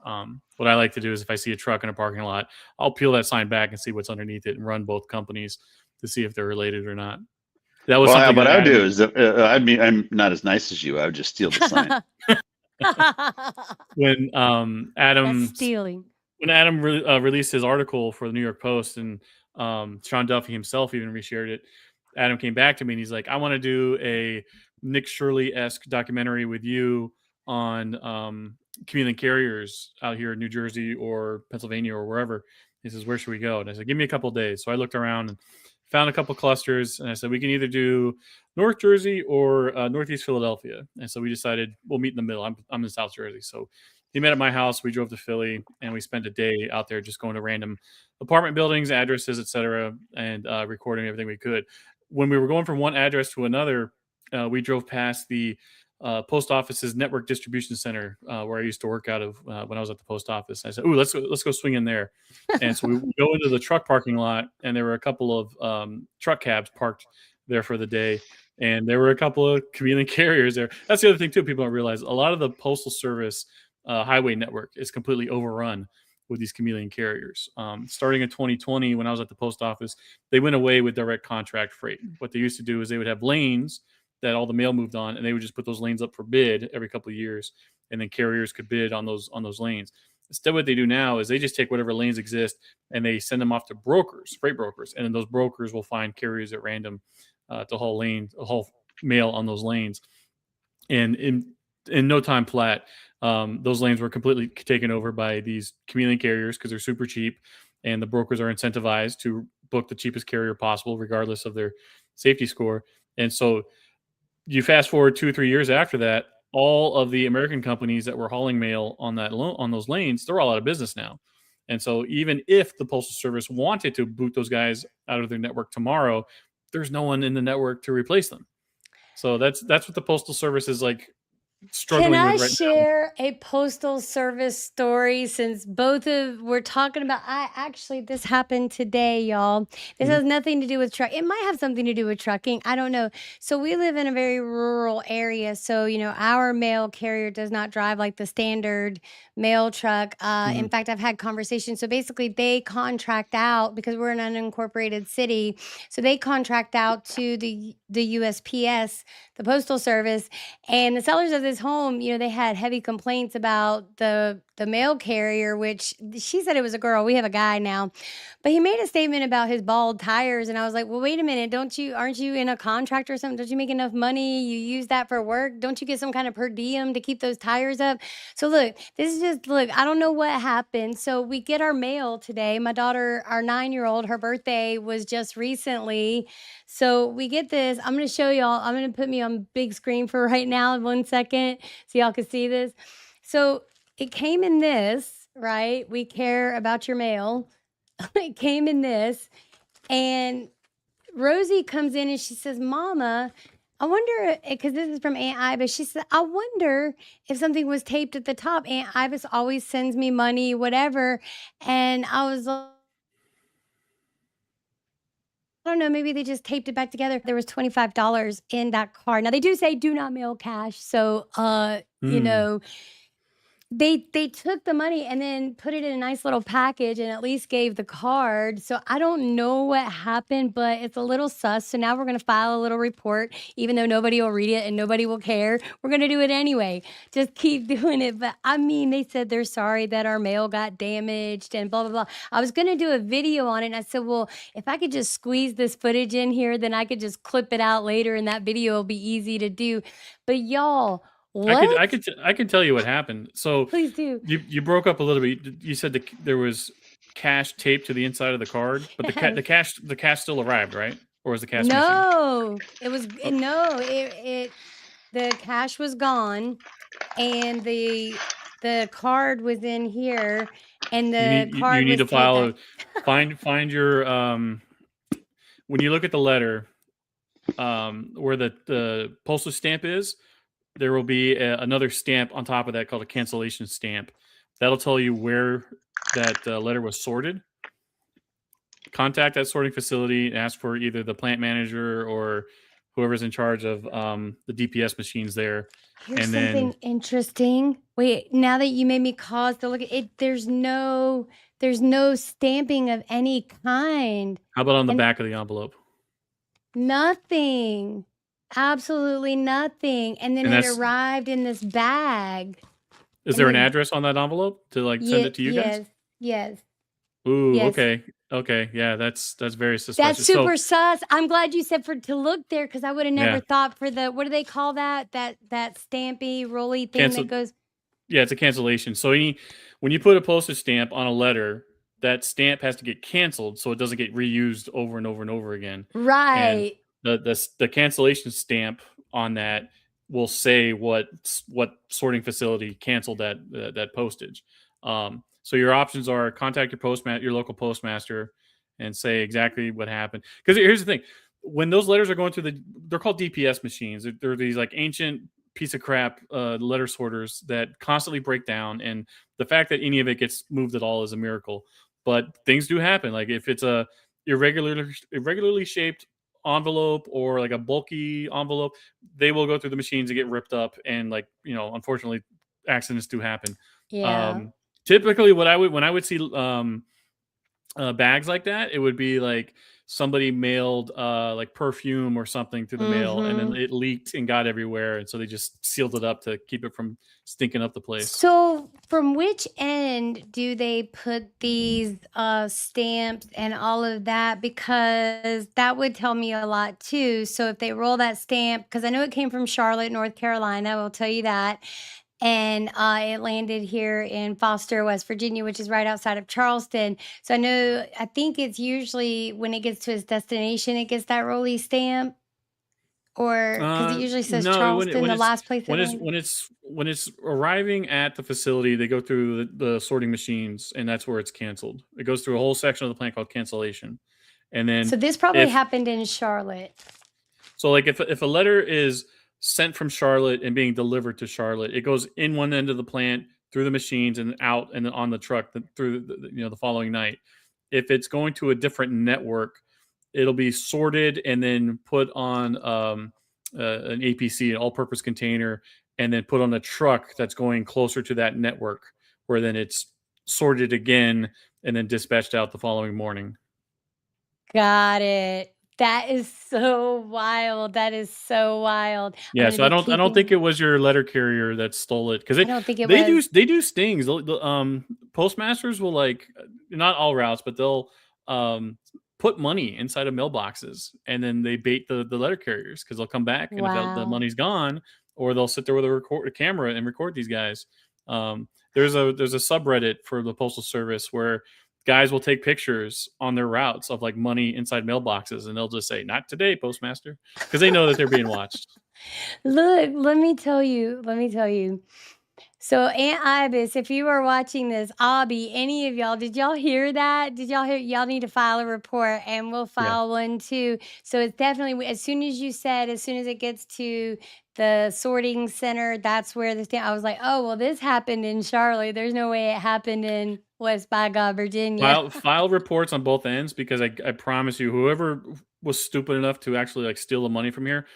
What I like to do is if I see a truck in a parking lot, I'll peel that sign back and see what's underneath it and run both companies to see if they're related or not. That was Well, something what that I would do Adam. is, I'm not as nice as you. I would just steal the sign. when That's Adam stealing. released his article for the New York Post, and Sean Duffy himself even reshared it. Adam came back to me and he's like, "I want to do a Nick Shirley-esque documentary with you on commuting carriers out here in New Jersey or Pennsylvania or wherever." He says, "Where should we go?" And I said, "Give me a couple of days." So I looked around and found a couple clusters, and I said, "We can either do North Jersey or Northeast Philadelphia." And so we decided we'll meet in the middle. I'm in South Jersey, so he met at my house. We drove to Philly, and we spent a day out there just going to random apartment buildings, addresses, etc., and recording everything we could. When we were going from one address to another, we drove past the post office's network distribution center where I used to work out of when I was at the post office. I said, "Ooh, let's go swing in there." And so we go into the truck parking lot, and there were a couple of truck cabs parked there for the day. And there were a couple of commuting carriers there. That's the other thing too. People don't realize a lot of the postal service highway network is completely overrun with these commuting carriers. Starting in 2020, when I was at the post office, they went away with direct contract freight. What they used to do is they would have lanes that all the mail moved on, and they would just put those lanes up for bid every couple of years, and then carriers could bid on those lanes. Instead, what they do now is they just take whatever lanes exist and they send them off to brokers, freight brokers, and then those brokers will find carriers at random to haul mail on those lanes. And in no time flat, those lanes were completely taken over by these commuting carriers because they're super cheap, and the brokers are incentivized to book the cheapest carrier possible, regardless of their safety score. And so you fast forward 2 or 3 years after that, all of the American companies that were hauling mail on those lanes, they're all out of business now. And so even if the Postal Service wanted to boot those guys out of their network tomorrow, there's no one in the network to replace them. So that's what the Postal Service is like Can struggling I with right now. share a postal service story since we're talking about this happened today, y'all. This Mhm. has nothing to do with truck. It might have something to do with trucking. I don't know. So we live in a very rural area. So, our mail carrier does not drive like the standard mail truck. In Mhm. fact, I've had conversations. So basically they contract out because we're an unincorporated city. So they contract out to the USPS, the Postal Service, and the sellers of this home, they had heavy complaints about the mail carrier, which she said it was a girl. We have a guy now, but he made a statement about his bald tires, and I was like, well, wait a minute, aren't you in a contract or something? Don't you make enough money? You use that for work? Don't you get some kind of per diem to keep those tires up? So look, I don't know what happened. So we get our mail today. My daughter, our 9-year-old, her birthday was just recently. So we get this. I'm going to show y'all. I'm going to put me on big screen for right now. 1 second, so y'all can see this. So it came in this, right? We care about your mail. It came in this, and Rosie comes in and she says, Mama, I wonder, because this is from Aunt Ibis. She said, I wonder if something was taped at the top. Aunt Ibis always sends me money, whatever. And I was like, I don't know, maybe they just taped it back together. There was $25 in that card. Now they do say do not mail cash. So, you know, they took the money and then put it in a nice little package and at least gave the card. So I don't know what happened, but it's a little sus. So now we're going to file a little report, even though nobody will read it and nobody will care. We're going to do it anyway. Just keep doing it. But I mean, they said they're sorry that our mail got damaged and blah, blah, blah. I was going to do a video on it. And I said, well, if I could just squeeze this footage in here, then I could just clip it out later and that video will be easy to do. But y'all, what? I can tell you what happened. So Please do. You broke up a little bit. You said there was cash taped to the inside of the card, but the cash still arrived, right? Or was the cash missing? No, it was the cash was gone, and the card was in here, and you need to file find your when you look at the letter where the postal stamp is. There will be another stamp on top of that called a cancellation stamp. That'll tell you where that letter was sorted. Contact that sorting facility and ask for either the plant manager or whoever's in charge of the DPS machines there. Here's something interesting. Wait, now that you made me pause to look at it, there's no stamping of any kind. How about on the back of the envelope? Nothing. Absolutely nothing. And then it arrived in this bag. Is there an address on that envelope to send it to you guys? Yes. Ooh, yes. Okay. Yeah, that's very suspicious. That's super sus. I'm glad you said to look there, because I would have never thought for the, what do they call that? That stampy, rolly thing that goes. Yeah, it's a cancellation. So when you put a postage stamp on a letter, that stamp has to get canceled so it doesn't get reused over and over and over again. Right. And the cancellation stamp on that will say what sorting facility canceled that postage. So your options are contact your local postmaster and say exactly what happened. Because here's the thing: when those letters are going through they're called DPS machines. They're these ancient piece of crap letter sorters that constantly break down, and the fact that any of it gets moved at all is a miracle. But things do happen. Like if it's a irregularly shaped envelope or a bulky envelope, they will go through the machines and get ripped up, and unfortunately accidents do happen. Typically when I would see bags like that, it would be somebody mailed perfume or something through the mail, and then it leaked and got everywhere, and so they just sealed it up to keep it from stinking up the place. So from which end do they put these stamps and all of that? Because that would tell me a lot too. So if they roll that stamp, because I know it came from Charlotte, North Carolina, I will tell you that. And it landed here in Foster, West Virginia, which is right outside of Charleston. So I think it's usually when it gets to its destination, it gets that rolly stamp. Or because it usually says Charleston, the last place. When it's arriving at the facility, they go through the sorting machines, and that's where it's canceled. It goes through a whole section of the plant called cancellation, and then. So this probably happened in Charlotte. So if a letter is sent from Charlotte and being delivered to Charlotte, it goes in one end of the plant through the machines and out and on the truck through the following night. If it's going to a different network, it'll be sorted and then put on an APC, an all-purpose container, and then put on a truck that's going closer to that network, where then it's sorted again and then dispatched out the following morning. Got it. That is so wild. That is so wild. I'm Yeah, gonna so I be don't think keeping. it was your letter carrier that stole it, because I don't think it was. they do stings. Postmasters will, like, not all routes, but they'll put money inside of mailboxes, and then they bait the letter carriers, because they'll come back, and if the Wow. money's gone, or they'll sit there with a camera and record these guys. There's a subreddit for the postal service where guys will take pictures on their routes of like money inside mailboxes, and they'll just say, "Not today, postmaster," because they know that they're being watched. Look, let me tell you. Let me tell you. So, Aunt Ibis, if you are watching this, Abby, any of y'all, did y'all hear that? Did y'all hear? Y'all need to file a report, and we'll Yeah. file one too. So it's definitely as soon as you said, as soon as it gets to the sorting center, that's where this thing. I was like, oh well, this happened in Charlotte. There's no way it happened in West by God, Virginia. File reports on both ends, because I promise you, whoever was stupid enough to actually like steal the money from here,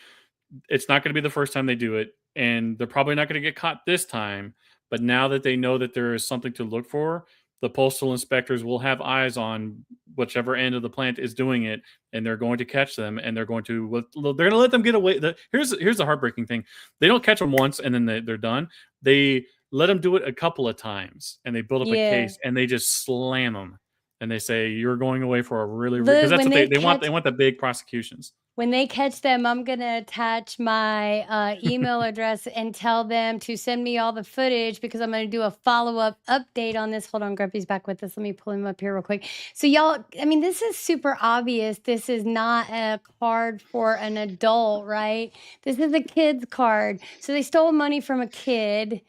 it's not going to be the first time they do it, and they're probably not going to get caught this time. But now that they know that there is something to look for, the postal inspectors will have eyes on whichever end of the plant is doing it, and they're going to catch them, and they're going to let them get away. Here's the heartbreaking thing: they don't catch them once and then they're done. They let them do it a couple of times, and they build up a Yeah. case, and they just slam them, and they say you're going away for a really, because Look, that's when what they they want. catch They want the big prosecutions. When they catch them, I'm gonna attach my email address and tell them to send me all the footage because I'm gonna do a follow-up update on this. Hold on, Grumpy's back with us. Let me pull him up here real quick. So y'all, I mean, this is super obvious. This is not a card for an adult, right? This is a kid's card. So they stole money from a kid.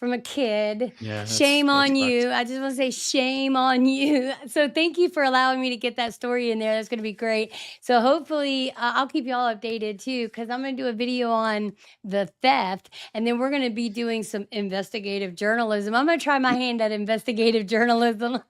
Yeah, Shame that on sucks. you. I just want to say shame on you. So thank you for allowing me to get that story in there. That's going to be great. So hopefully I'll keep y'all updated too, because I'm going to do a video on the theft, and then we're going to be doing some investigative journalism. I'm going to try my hand at investigative journalism.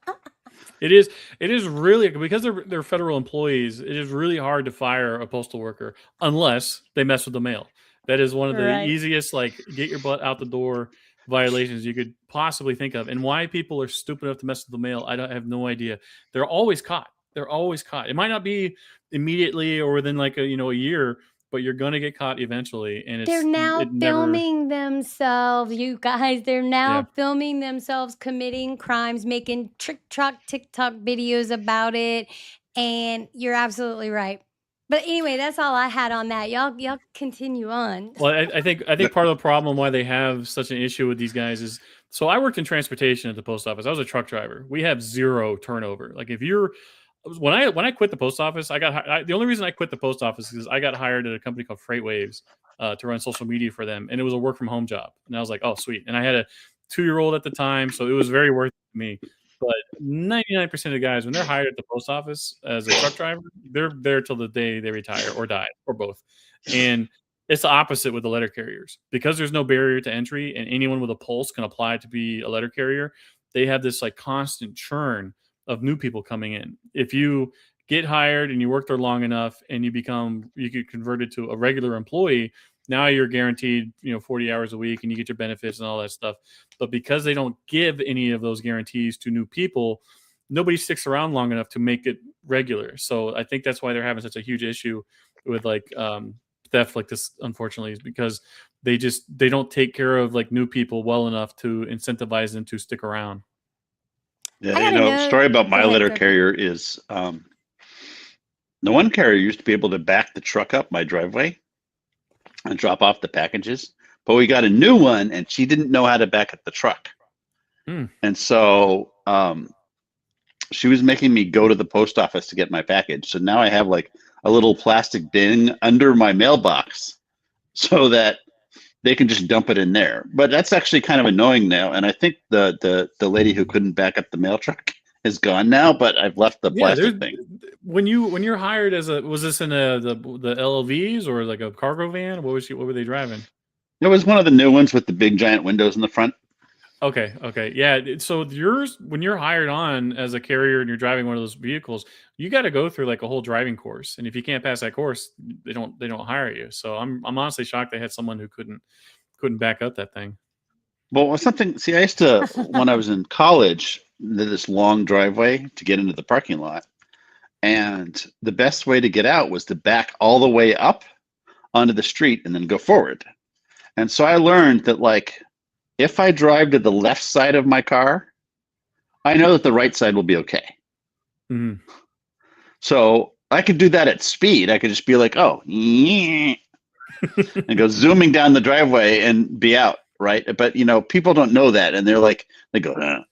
It is really, because they're federal employees. It is really hard to fire a postal worker unless they mess with the mail. That is one of the Right. easiest, like, get your butt out the door violations you could possibly think of. And why people are stupid enough to mess with the mail, I have no idea. They're always caught. They're always caught. It might not be immediately or within like a year, but you're gonna get caught eventually. And They're now it never. filming themselves, you guys. They're Yeah. now filming themselves committing crimes, making TikTok videos about it. And you're absolutely right. But anyway, that's all I had on that. Y'all continue on. Well, I think part of the problem why they have such an issue with these guys is, so I worked in transportation at the post office. I was a truck driver. We have zero turnover. Like, if you're when I quit the post office, the only reason I quit the post office is I got hired at a company called Freight Waves to run social media for them, and it was a work from home job. And I was like, oh sweet. And I had a 2-year-old at the time, so it was very worth it to me. But 99% of the guys, when they're hired at the post office as a truck driver, they're there till the day they retire or die or both. And it's the opposite with the letter carriers, because there's no barrier to entry and anyone with a pulse can apply to be a letter carrier. They have this like constant churn of new people coming in. If you get hired and you work there long enough and you get converted to a regular employee, now you're guaranteed 40 hours a week and you get your benefits and all that stuff. But because they don't give any of those guarantees to new people, nobody sticks around long enough to make it regular. So I think that's why they're having such a huge issue with like theft like this, unfortunately, is because they don't take care of like new people well enough to incentivize them to stick around. Yeah, story about my letter carrier is the one carrier used to be able to back the truck up my driveway and drop off the packages, but we got a new one and she didn't know how to back up the truck. And so she was making me go to the post office to get my package. So now I have like a little plastic bin under my mailbox so that they can just dump it in there. But that's actually kind of annoying now. And I think the lady who couldn't back up the mail truck is gone now, but I've left the plastic thing. When you're hired as was this in the LLVs or like a cargo van? What were they driving? It was one of the new ones with the big giant windows in the front. Okay. Yeah. So when you're hired on as a carrier and you're driving one of those vehicles, you got to go through like a whole driving course. And if you can't pass that course, they don't hire you. So I'm honestly shocked they had someone who couldn't back up that thing. Well, I used to, when I was in college, did this long driveway to get into the parking lot. And the best way to get out was to back all the way up onto the street and then go forward. And so I learned that, like, if I drive to the left side of my car, I know that the right side will be okay. Mhm. So I could do that at speed. I could just be like, oh, and go zooming down the driveway and be out, right? But people don't know that, and they're like, they go,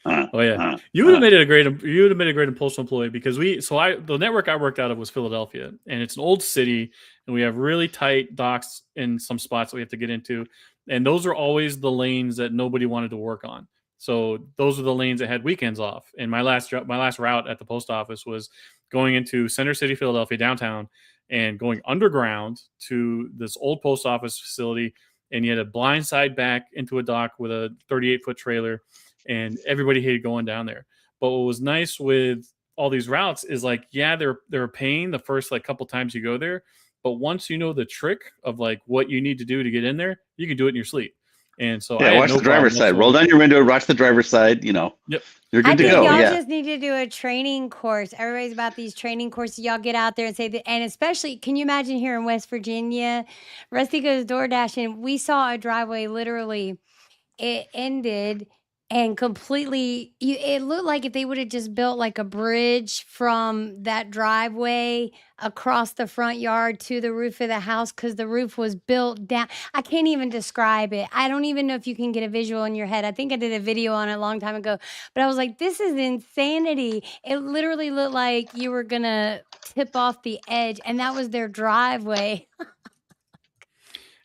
Oh yeah, you would have made it a great postal employee, because the network I worked out of was Philadelphia, and it's an old city, and we have really tight docks in some spots that we have to get into, and those are always the lanes that nobody wanted to work on. So those are the lanes that had weekends off. And my last route at the post office was going into Center City, Philadelphia, downtown, and going underground to this old post office facility, and you had a blind side back into a dock with a 38-foot trailer. And everybody hated going down there. But what was nice with all these routes is, like, yeah, they're a pain the first couple times you go there, but once you know the trick of like what you need to do to get in there, you can do it in your sleep. And so I watch the driver's side. Roll down your window, watch the driver's side. Yep. You're good to go. Y'all Yeah. just need to do a training course. Everybody's about these training courses. Y'all get out there and say that. And especially, can you imagine here in West Virginia? Rusty goes DoorDash, and we saw a driveway literally. It ended and completely, it looked like if they would have just built like a bridge from that driveway across the front yard to the roof of the house, because the roof was built down. I can't even describe it. I don't even know if you can get a visual in your head. I think I did a video on it a long time ago, but I was like, this is insanity. It literally looked like you were going to tip off the edge, and that was their driveway.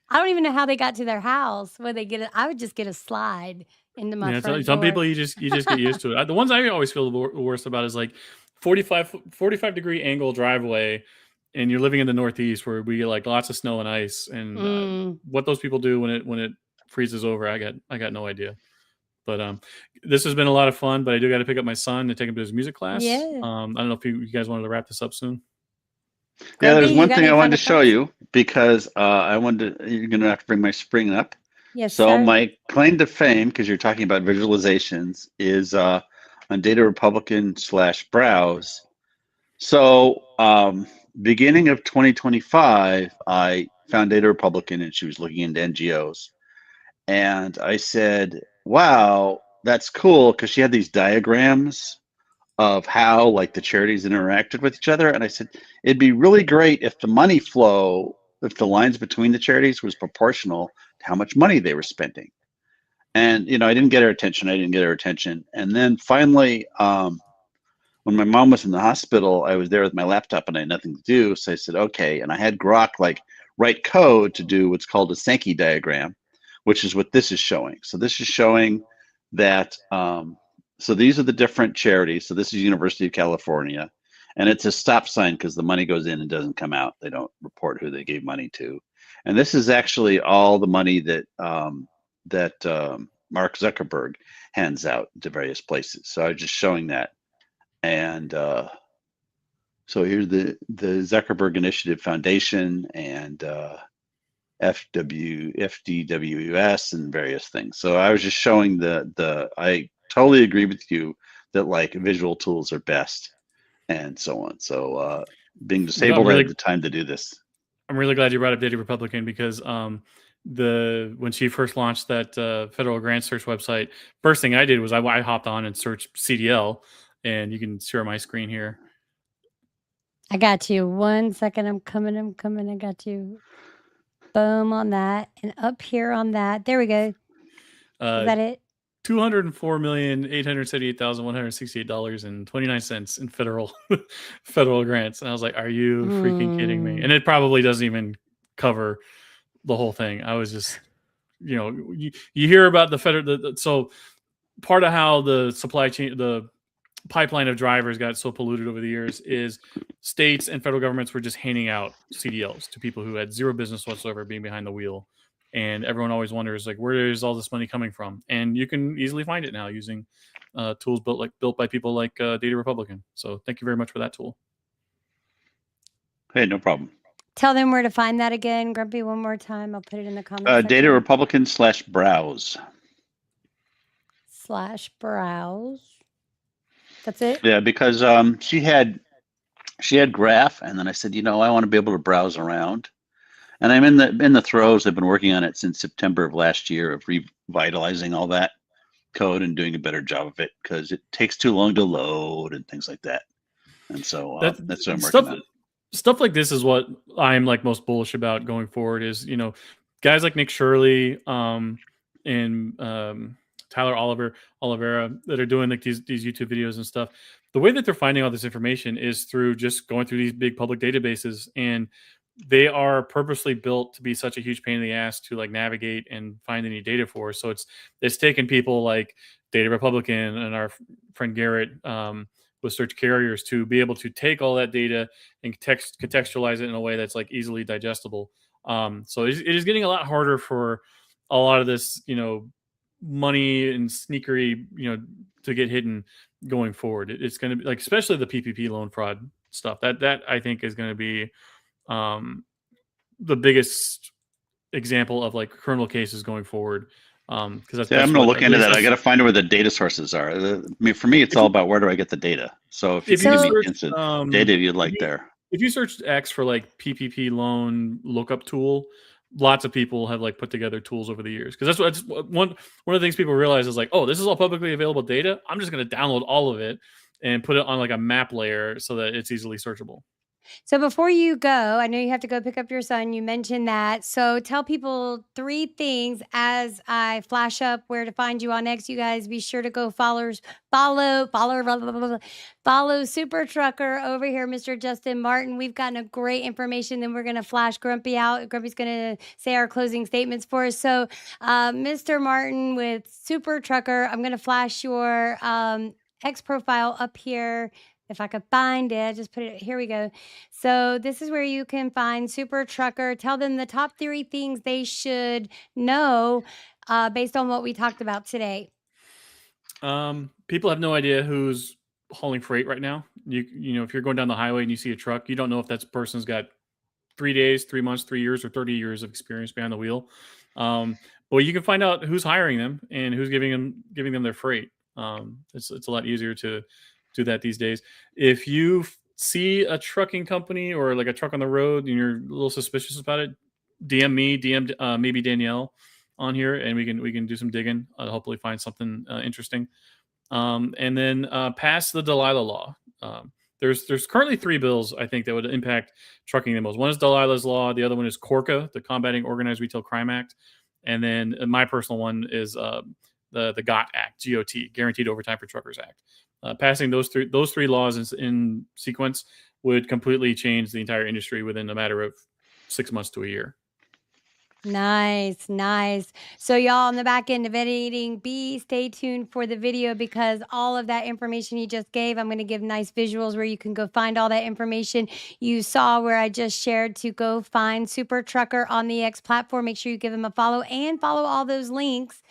I don't even know how they got to their house. Where they get it? I would just get a slide into my front door. Some people you just get used to it. The ones I always feel the worst about is like 45 degree angle driveway, and you're living in the Northeast where we get like lots of snow and ice, and what those people do when it freezes over, I got no idea. But this has been a lot of fun. But I do got to pick up my son and take him to his music class. Yeah. I don't know if you guys wanted to wrap this up soon. Yeah, there's one thing I wanted to show you, because you're going to have to bring my screen up. Yes, so sir. My claim to fame, because you're talking about visualizations, is on Data Republican /browse. So beginning of 2025, I found Data Republican, and she was looking into NGOs. And I said, wow, that's cool, because she had these diagrams of how like the charities interacted with each other. And I said, it'd be really great if the money flow, if the lines between the charities was proportional to how much money they were spending. And, I didn't get her attention. And then finally, when my mom was in the hospital, I was there with my laptop and I had nothing to do. So I said, okay. And I had Grok write code to do what's called a Sankey diagram, which is what this is showing. So this is showing that, so these are the different charities. So this is University of California, and it's a stop sign because the money goes in and doesn't come out. They don't report who they gave money to. And this is actually all the money that Mark Zuckerberg hands out to various places. So I was just showing that. And so here's the Zuckerberg Initiative Foundation and FDWS and various things. So I was just showing I totally agree with you that like visual tools are best and so on. So being disabled, I had the time to do this. I'm really glad you brought up Data Republican, because when she first launched that federal grant search website, first thing I did was I hopped on and searched CDL, and you can share my screen here. I got you. 1 second. I'm coming. I got you. Boom on that, and up here on that. There we go. Is that it? $204,878,168.29 in federal grants. And I was like, are you freaking kidding me? And it probably doesn't even cover the whole thing. I was just, you hear about the federal, so part of how the supply chain, the pipeline of drivers got so polluted over the years is states and federal governments were just handing out CDLs to people who had zero business whatsoever being behind the wheel. And everyone always wonders, like, where is all this money coming from? And you can easily find it now using tools built by people like Data Republican. So thank you very much for that tool. Hey, no problem. Tell them where to find that again, Grumpy, one more time. I'll put it in the comments. Data Republican /browse. /browse. That's it? Yeah, because she had she had graph, and then I said, I want to be able to browse around. And I'm in the throes. I've been working on it since September of last year of revitalizing all that code and doing a better job of it because it takes too long to load and things like that. And so that's what I'm working on. Stuff like this is what I'm like most bullish about going forward. Is guys like Nick Shirley and Tyler Oliveira that are doing like these YouTube videos and stuff. The way that they're finding all this information is through just going through these big public databases, and they are purposely built to be such a huge pain in the ass to like navigate and find any data for. So it's taken people like Data Republican and our friend Garrett with search carriers to be able to take all that data and contextualize it in a way that's like easily digestible. So it is getting a lot harder for a lot of this, money and sneakery, to get hidden going forward. It's going to be like, especially the PPP loan fraud stuff. That I think is going to be the biggest example of like criminal cases going forward. Because I'm going to look into that. I got to find out where the data sources are. I mean, for me, it's all about where do I get the data. So if you give me instant data you'd like there. If you search X for like PPP loan lookup tool, lots of people have like put together tools over the years. Because that's one of the things people realize is like, oh, this is all publicly available data. I'm just going to download all of it and put it on like a map layer so that it's easily searchable. So before you go, I know you have to go pick up your son. You mentioned that. So tell people 3 things as I flash up where to find you on X. You guys be sure to go follow Super Trucker over here, Mr. Justin Martin. We've gotten a great information. Then we're going to flash Grumpy out. Grumpy's going to say our closing statements for us. So Mr. Martin with Super Trucker, I'm going to flash your X profile up here. If I could find it, just put it, here we go. So this is where you can find Super Trucker. Tell them the top 3 things they should know based on what we talked about today. People have no idea who's hauling freight right now. You know, if you're going down the highway and you see a truck, you don't know if that person's got 3 days, 3 months, 3 years, or 30 years of experience behind the wheel. But you can find out who's hiring them and who's giving them their freight. It's a lot easier to do that these days. If you see a trucking company or like a truck on the road and you're a little suspicious about it, DM me, maybe Danielle on here, and we can do some digging. Hopefully find something interesting. And then pass the Delilah law. There's currently 3 bills I think that would impact trucking the most. One is Delilah's law. The other one is CORCA, the Combating Organized Retail Crime Act. And then my personal one is the GOT Act, GOT, Guaranteed Overtime for Truckers Act. Passing those three laws in sequence would completely change the entire industry within a matter of 6 months to a year. Nice. So y'all on the back end of editing, stay tuned for the video because all of that information he just gave, I'm going to give nice visuals where you can go find all that information you saw where I just shared to go find Super Trucker on the X platform. Make sure you give him a follow and follow all those links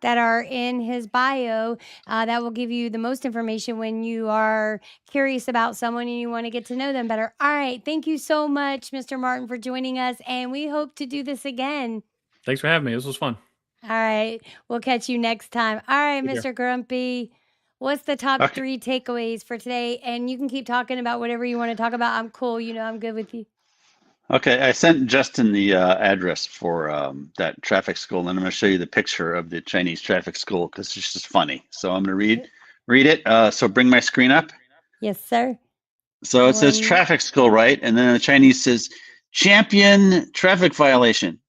that are in his bio. That will give you the most information when you are curious about someone and you want to get to know them better. All right. Thank you so much, Mr. Martin, for joining us. And we hope to do this again. Thanks for having me. This was fun. All right. We'll catch you next time. All right, Mr. Grumpy. What's the top 3 takeaways for today? And you can keep talking about whatever you want to talk about. I'm cool. You know, I'm good with you. Okay, I sent Justin the address for that traffic school, and I'm going to show you the picture of the Chinese traffic school because it's just funny. So I'm going to read it. So bring my screen up. Yes, sir. So it says traffic school, right? And then the Chinese says champion traffic violation.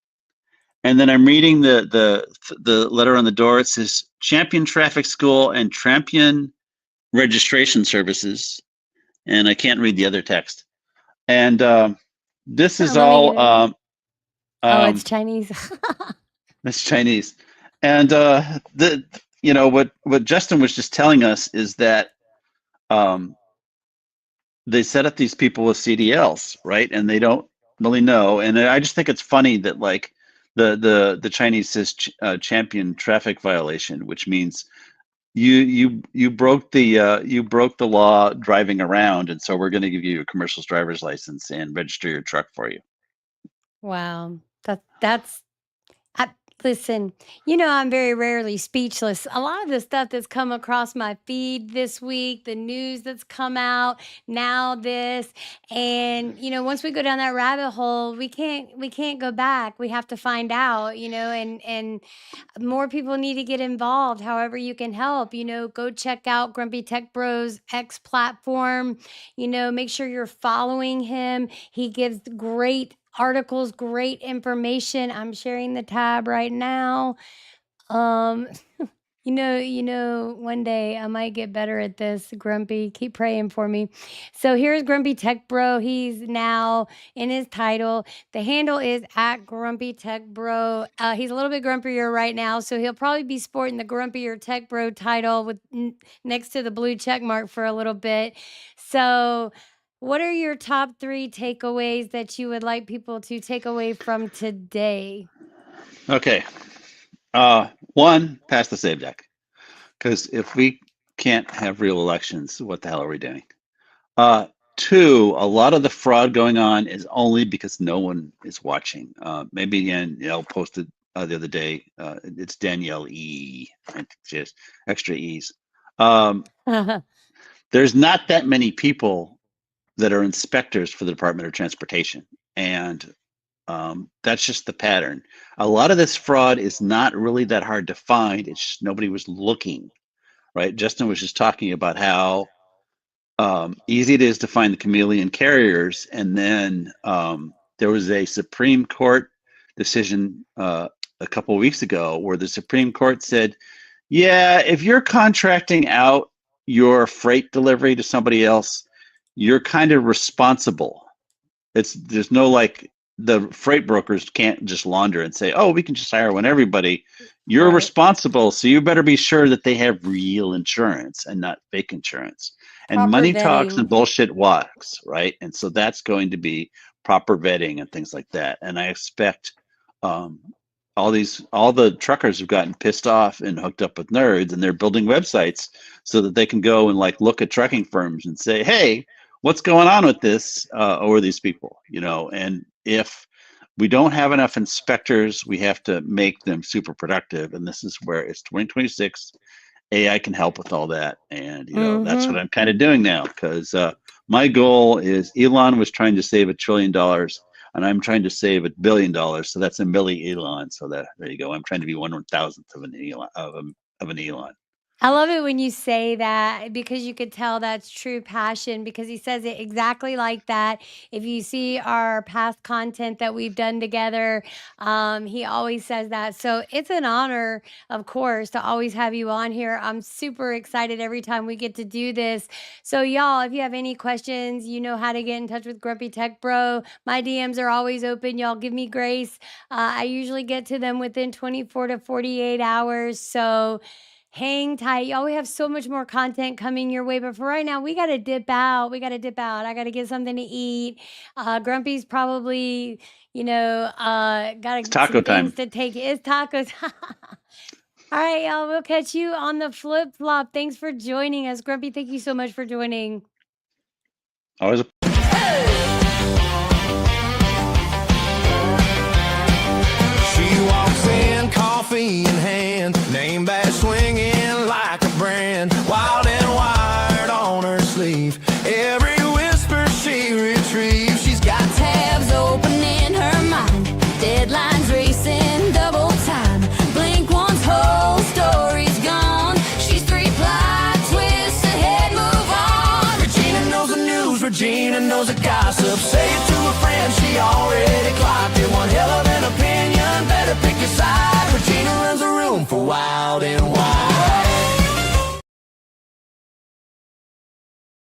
And then I'm reading the letter on the door. It says champion traffic school and champion registration services. And I can't read the other text. And this is all. It's Chinese. It's Chinese, and what Justin was just telling us is that they set up these people with CDLs, right? And they don't really know. And I just think it's funny that like the Chinese says champion traffic violation, which means you broke the law driving around, and so we're going to give you a commercial driver's license and register your truck for you. Wow, Listen, you know, I'm very rarely speechless. A lot of the stuff that's come across my feed this week, the news that's come out, now this, and you know, once we go down that rabbit hole, we can't go back. We have to find out, you know, and more people need to get involved. However, you can help, you know, go check out Grumpy Tech Bros X platform. You know, make sure you're following him. He gives great articles, great information. I'm sharing the tab right now. Um, one day I might get better at this, Grumpy. Keep praying for me. So here's Grumpy Tech Bro. He's now in his title. The handle is at Grumpy Tech Bro. He's a little bit grumpier right now, so he'll probably be sporting the Grumpier Tech Bro title with next to the blue check mark for a little bit. So what are your top 3 takeaways that you would like people to take away from today? Okay. One, pass the save deck. Because if we can't have real elections, what the hell are we doing? Two, a lot of the fraud going on is only because no one is watching. Maybe again, posted the other day. It's Danielle E. Just extra E's. There's not that many people that are inspectors for the Department of Transportation, and that's just the pattern. A lot of this fraud is not really that hard to find. It's just nobody was looking, right? Justin was just talking about how easy it is to find the chameleon carriers. And then there was a Supreme Court decision a couple of weeks ago where the Supreme Court said, yeah, if you're contracting out your freight delivery to somebody else, you're kind of responsible. There's no like, the freight brokers can't just launder and say, oh, we can just hire one everybody. You're Right. responsible, so you better be sure that they have real insurance and not fake insurance. And Proper money talks and vetting. bullshit walks, right? And so that's going to be proper vetting and things like that. And I expect all the truckers have gotten pissed off and hooked up with nerds, and they're building websites so that they can go and like look at trucking firms and say, hey, what's going on with this or these people, and if we don't have enough inspectors, we have to make them super productive. And this is where it's 2026. AI can help with all that. And, that's what I'm kind of doing now, because my goal is Elon was trying to save $1 trillion and I'm trying to save $1 billion. So that's a milli Elon. So there you go. I'm trying to be 1/1000th of an Elon, of an Elon. I love it when you say that because you could tell that's true passion because he says it exactly like that. If you see our past content that we've done together, he always says that. So it's an honor, of course, to always have you on here. I'm super excited every time we get to do this. So, y'all, if you have any questions, you know how to get in touch with Grumpy Tech Bro. My DMs are always open. Y'all give me grace. I usually get to them within 24 to 48 hours. So, hang tight. Y'all, we have so much more content coming your way. But for right now, we got to dip out. I got to get something to eat. Grumpy's probably, got It's taco some time. things to take. It's tacos. All right, y'all. We'll catch you on the flip flop. Thanks for joining us. Grumpy, thank you so much for joining. Always a She walks in, coffee in hand, name badge swinging like a brand, wild and wired on her sleeve. Every whisper she retrieves, she's got Tabs open in her mind, deadlines racing double time. Blink once, whole story's gone. She's 3 plot twists ahead, move on. Regina knows the news, Regina knows the gossip. Say it to a friend, she already clocked it. One hell of an opinion, better pick your side. Regina runs a room for Wild and Wide.